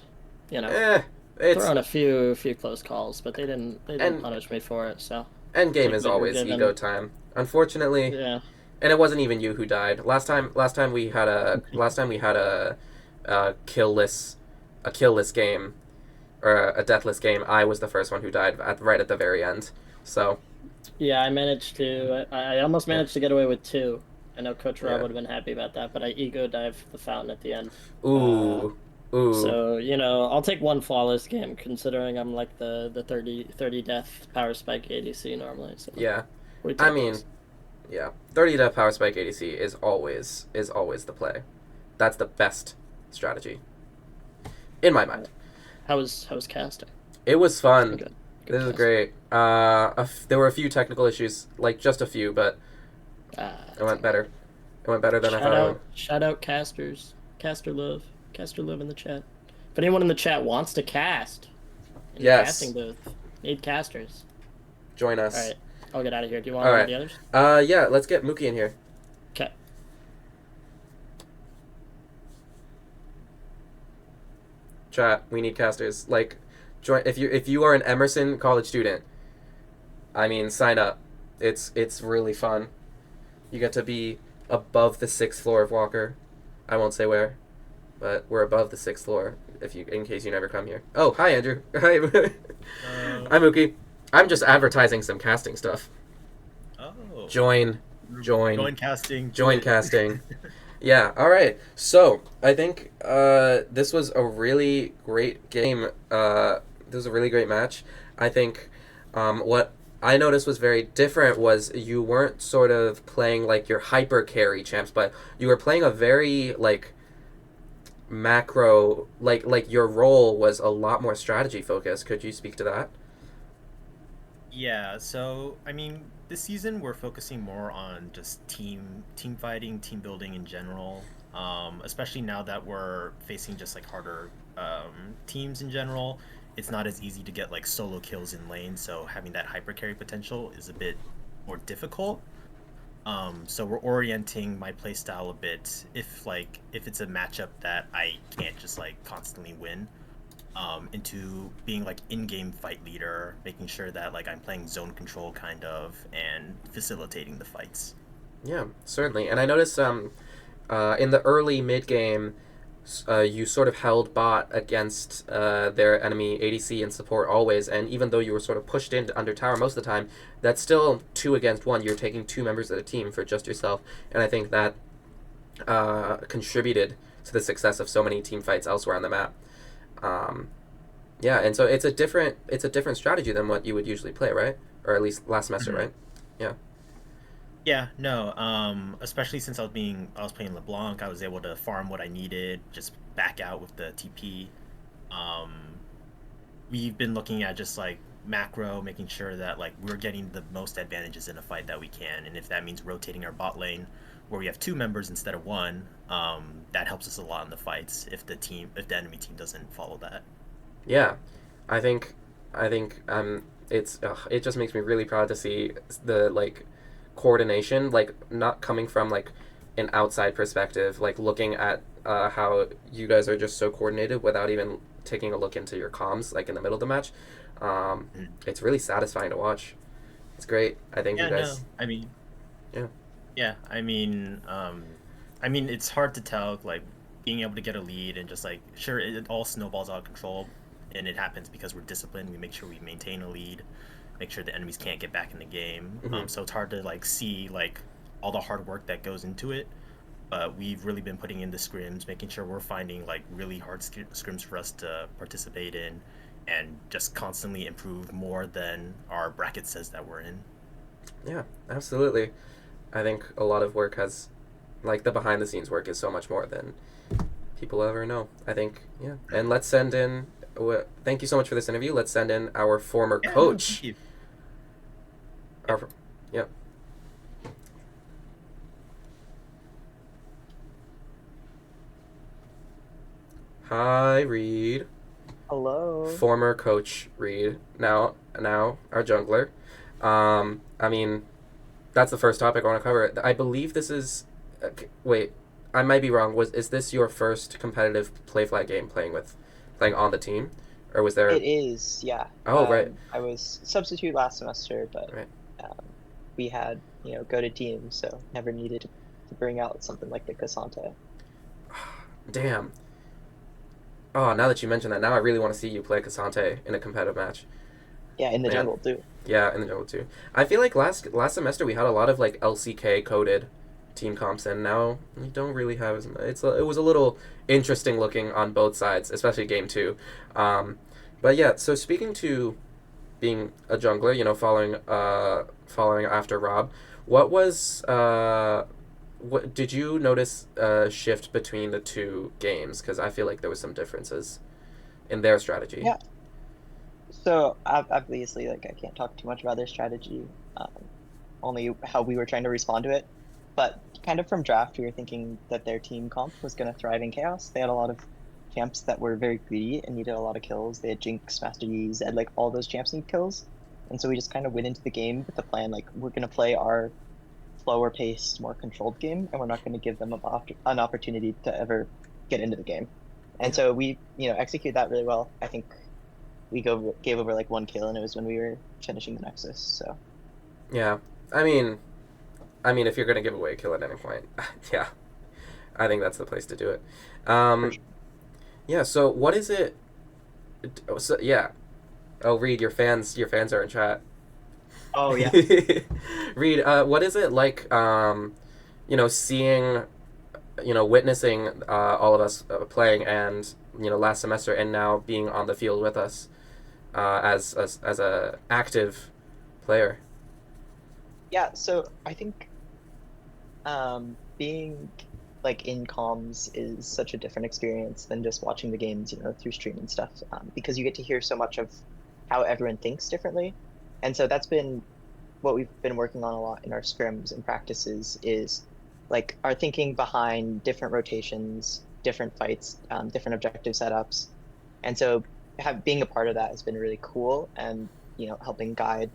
Eh, it's throwing a few close calls, but they didn't and punish me for it. So end game take is what you're always ego given. time. Unfortunately, Yeah. and it wasn't even you who died. Last time we had a killless a killless game or a deathless game. I was the first one who died right at the very end. So Yeah, I managed to. I almost yeah, managed to get away with two. I know Coach Rob yeah. would have been happy about that, but I ego dived the fountain at the end. Uh, Ooh, ooh, so I'll take one flawless game considering I'm like the 30 death power spike ADC normally. So yeah. we I take mean, those. yeah. 30 to power spike ADC is always the play. That's the best strategy in my mind. How was casting? It was It's been fun. good. Good This is casting. great. There were a few technical issues, like just a few, but it It's went all right. better. It went better than I thought it would. Shout out casters, caster love in the chat. If anyone in the chat wants to cast in the casting Yes, booth, need casters. join All us. right, I'll get out of here. Do you want All one of right. the others? Yeah. Let's get Mookie in here. Okay. Chat. We need casters. Like, join if you are an Emerson college student. I mean, sign up. It's really fun. You get to be above the sixth floor of Walker. I won't say where, but we're above the sixth floor. In case you never come here. Oh, hi Andrew. Hi. Hi Mookie. I'm just advertising some casting stuff. Oh, Join, join, join casting. Do join it. casting. Yeah. All right. So I think this was a really great game. This was a really great match. I think what I noticed was very different was you weren't sort of playing like your hyper carry champs, but you were playing a very like macro like your role was a lot more strategy focused. Could you speak to that? Yeah, so I mean, this season we're focusing more on just team fighting, team building in general. Especially now that we're facing just like harder teams in general. It's not as easy to get like solo kills in lane, so having that hyper carry potential is a bit more difficult. So we're orienting my playstyle a bit if it's a matchup that I can't just like constantly win, into being like in-game fight leader, making sure that like I'm playing zone control kind of and facilitating the fights. Yeah, certainly. And I noticed in the early mid game, you sort of held bot against their enemy ADC and support always, and even though you were sort of pushed into under tower most of the time, that's still 2 against 1. You're taking 2 members of the team for just yourself, and I think that contributed to the success of so many team fights elsewhere on the map. Um, yeah, and so it's a different strategy than what you would usually play, right? Or at least last semester, Mhm. right? Yeah. Yeah, no. Especially since I was playing LeBlanc, I was able to farm what I needed, just back out with the TP. Um, we've been looking at just like macro, making sure that like we're getting the most advantages in a fight that we can, and if that means rotating our bot lane where we have 2 members instead of one, that helps us a lot in the fights if the enemy team doesn't follow that. Yeah, I think it just makes me really proud to see the like coordination, like not coming from like an outside perspective, like looking at how you guys are just so coordinated without even taking a look into your comms, like in the middle of the match. Mhm. It's really satisfying to watch. It's great. I think you Yeah, no. guys, I mean, yeah, yeah, I mean, it's hard to tell, like, being able to get a lead and just like, sure, it all snowballs out of control, and it happens because we're disciplined. We make sure we maintain a lead, make sure the enemies can't get back in the game. Mhm. So it's hard to like see like all the hard work that goes into it. But we've really been putting in the scrims, making sure we're finding like really hard scrims for us to participate in, and just constantly improve more than our bracket says that we're in. Yeah, absolutely. I think a lot of work has, like, the behind the scenes work is so much more than people ever know. I think, yeah. And let's send in. Thank you so much for this interview. Let's send in our former Yeah, no, coach. thank you. Our, yeah. Hi, Reed. Hello. Former coach Reed. Now our jungler. I mean, that's the first topic I want to cover. I believe this is. Wait, I might be wrong. Is this your first competitive play flag game playing on the team, or was there? It is, yeah. Oh, right. I was substitute last semester, but Right. we had, go to team, so never needed to bring out something like the Cassante. Damn. Oh, now that you mention that, now I really want to see you play Cassante in a competitive match. Yeah, in the Man. jungle too. Yeah, in the jungle too. I feel like last semester we had a lot of like LCK coded team comps, and now we don't really have as much. It was a little interesting looking on both sides, especially game two. But yeah, so speaking to being a jungler, following after Rob, what was what did you notice a shift between the two games? Because I feel like there was some differences in their strategy. Yeah. So obviously, like I can't talk too much about their strategy, only how we were trying to respond to it. But kind of from draft, we were thinking that their team comp was going to thrive in chaos. They had a lot of champs that were very greedy and needed a lot of kills. They had Jinx, Master Yi, Zed, like all those champs need kills. And so we just kind of went into the game with the plan, like we're going to play our slower paced, more controlled game, and we're not going to give them an opportunity to ever get into the game. And so we, executed that really well. I think we gave over like one kill, and it was when we were finishing the Nexus. So Yeah, I mean, if you're gonna give away a kill at any point, yeah, I think that's the place to do it. For sure. Yeah. So what is it? So yeah. Oh, Reed, your fans are in chat. Oh yeah. Reed, what is it like? Seeing, witnessing all of us playing, and last semester, and now being on the field with us as a active player. Yeah, so I think being like in comms is such a different experience than just watching the games, through stream and stuff, because you get to hear so much of how everyone thinks differently. And so that's been what we've been working on a lot in our scrims and practices is like our thinking behind different rotations, different fights, different objective setups. And so being a part of that has been really cool and, helping guide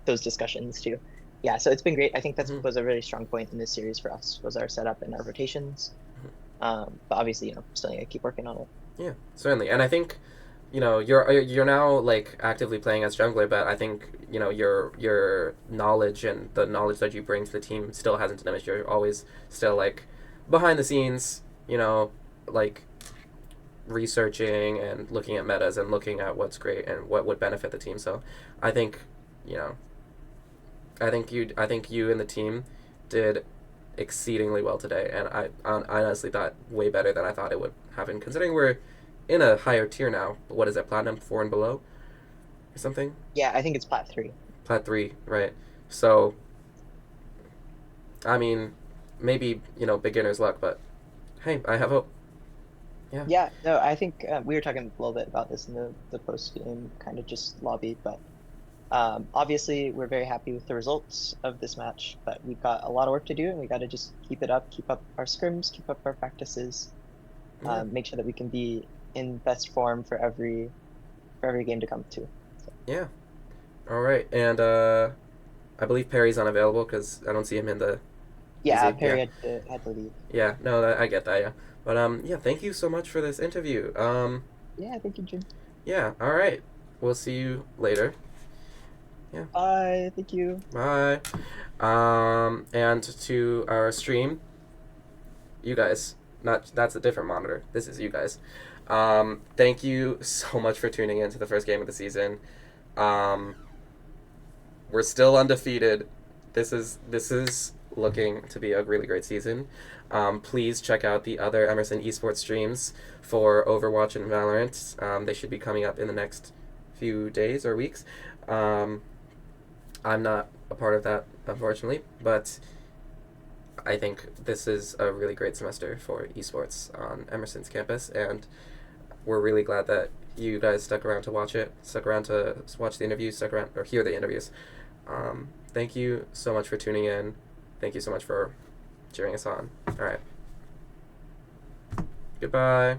those discussions too. Yeah, so it's been great. I think that was a really strong point in this series for us was our setup and our rotations. But obviously, still need to keep working on it. Yeah, certainly. And I think, you're now like actively playing as jungler, but I think your knowledge and the knowledge that you bring to the team still hasn't diminished. You're always still like behind the scenes, like researching and looking at metas and looking at what's great and what would benefit the team. So I think I think you and the team did exceedingly well today, and I honestly thought way better than I thought it would happen, considering we're in a higher tier now. What is it, Platinum 4 and below, or something? Yeah, I think it's Plat 3. Plat 3, right? So, I mean, maybe beginner's luck, but hey, I have hope. Yeah. Yeah, no, I think we were talking a little bit about this in the post game kind of just lobby, but obviously we're very happy with the results of this match, but we've got a lot of work to do, and we got to just keep up our scrims, keep up our practices, make sure that we can be in best form for every game to come too. So. Yeah. All right, and I believe Perry's unavailable because I don't see him in the. Yeah, Perry had to leave. Yeah, no, I get that. Yeah, but yeah, thank you so much for this interview. Yeah, thank you, Jim. Yeah. All right. We'll see you later. Yeah. Bye. Thank you. Bye. And to our stream, you guys. That's a different monitor. This is you guys. Thank you so much for tuning in to the first game of the season. We're still undefeated. This is looking to be a really great season. Please check out the other Emerson esports streams for Overwatch and Valorant. They should be coming up in the next few days or weeks. I'm not a part of that, unfortunately, but I think this is a really great semester for esports on Emerson's campus, and we're really glad that you guys stuck around to watch it, stuck around to watch the interviews, stuck around or hear the interviews. Thank you so much for tuning in. Thank you so much for cheering us on. All right. Goodbye.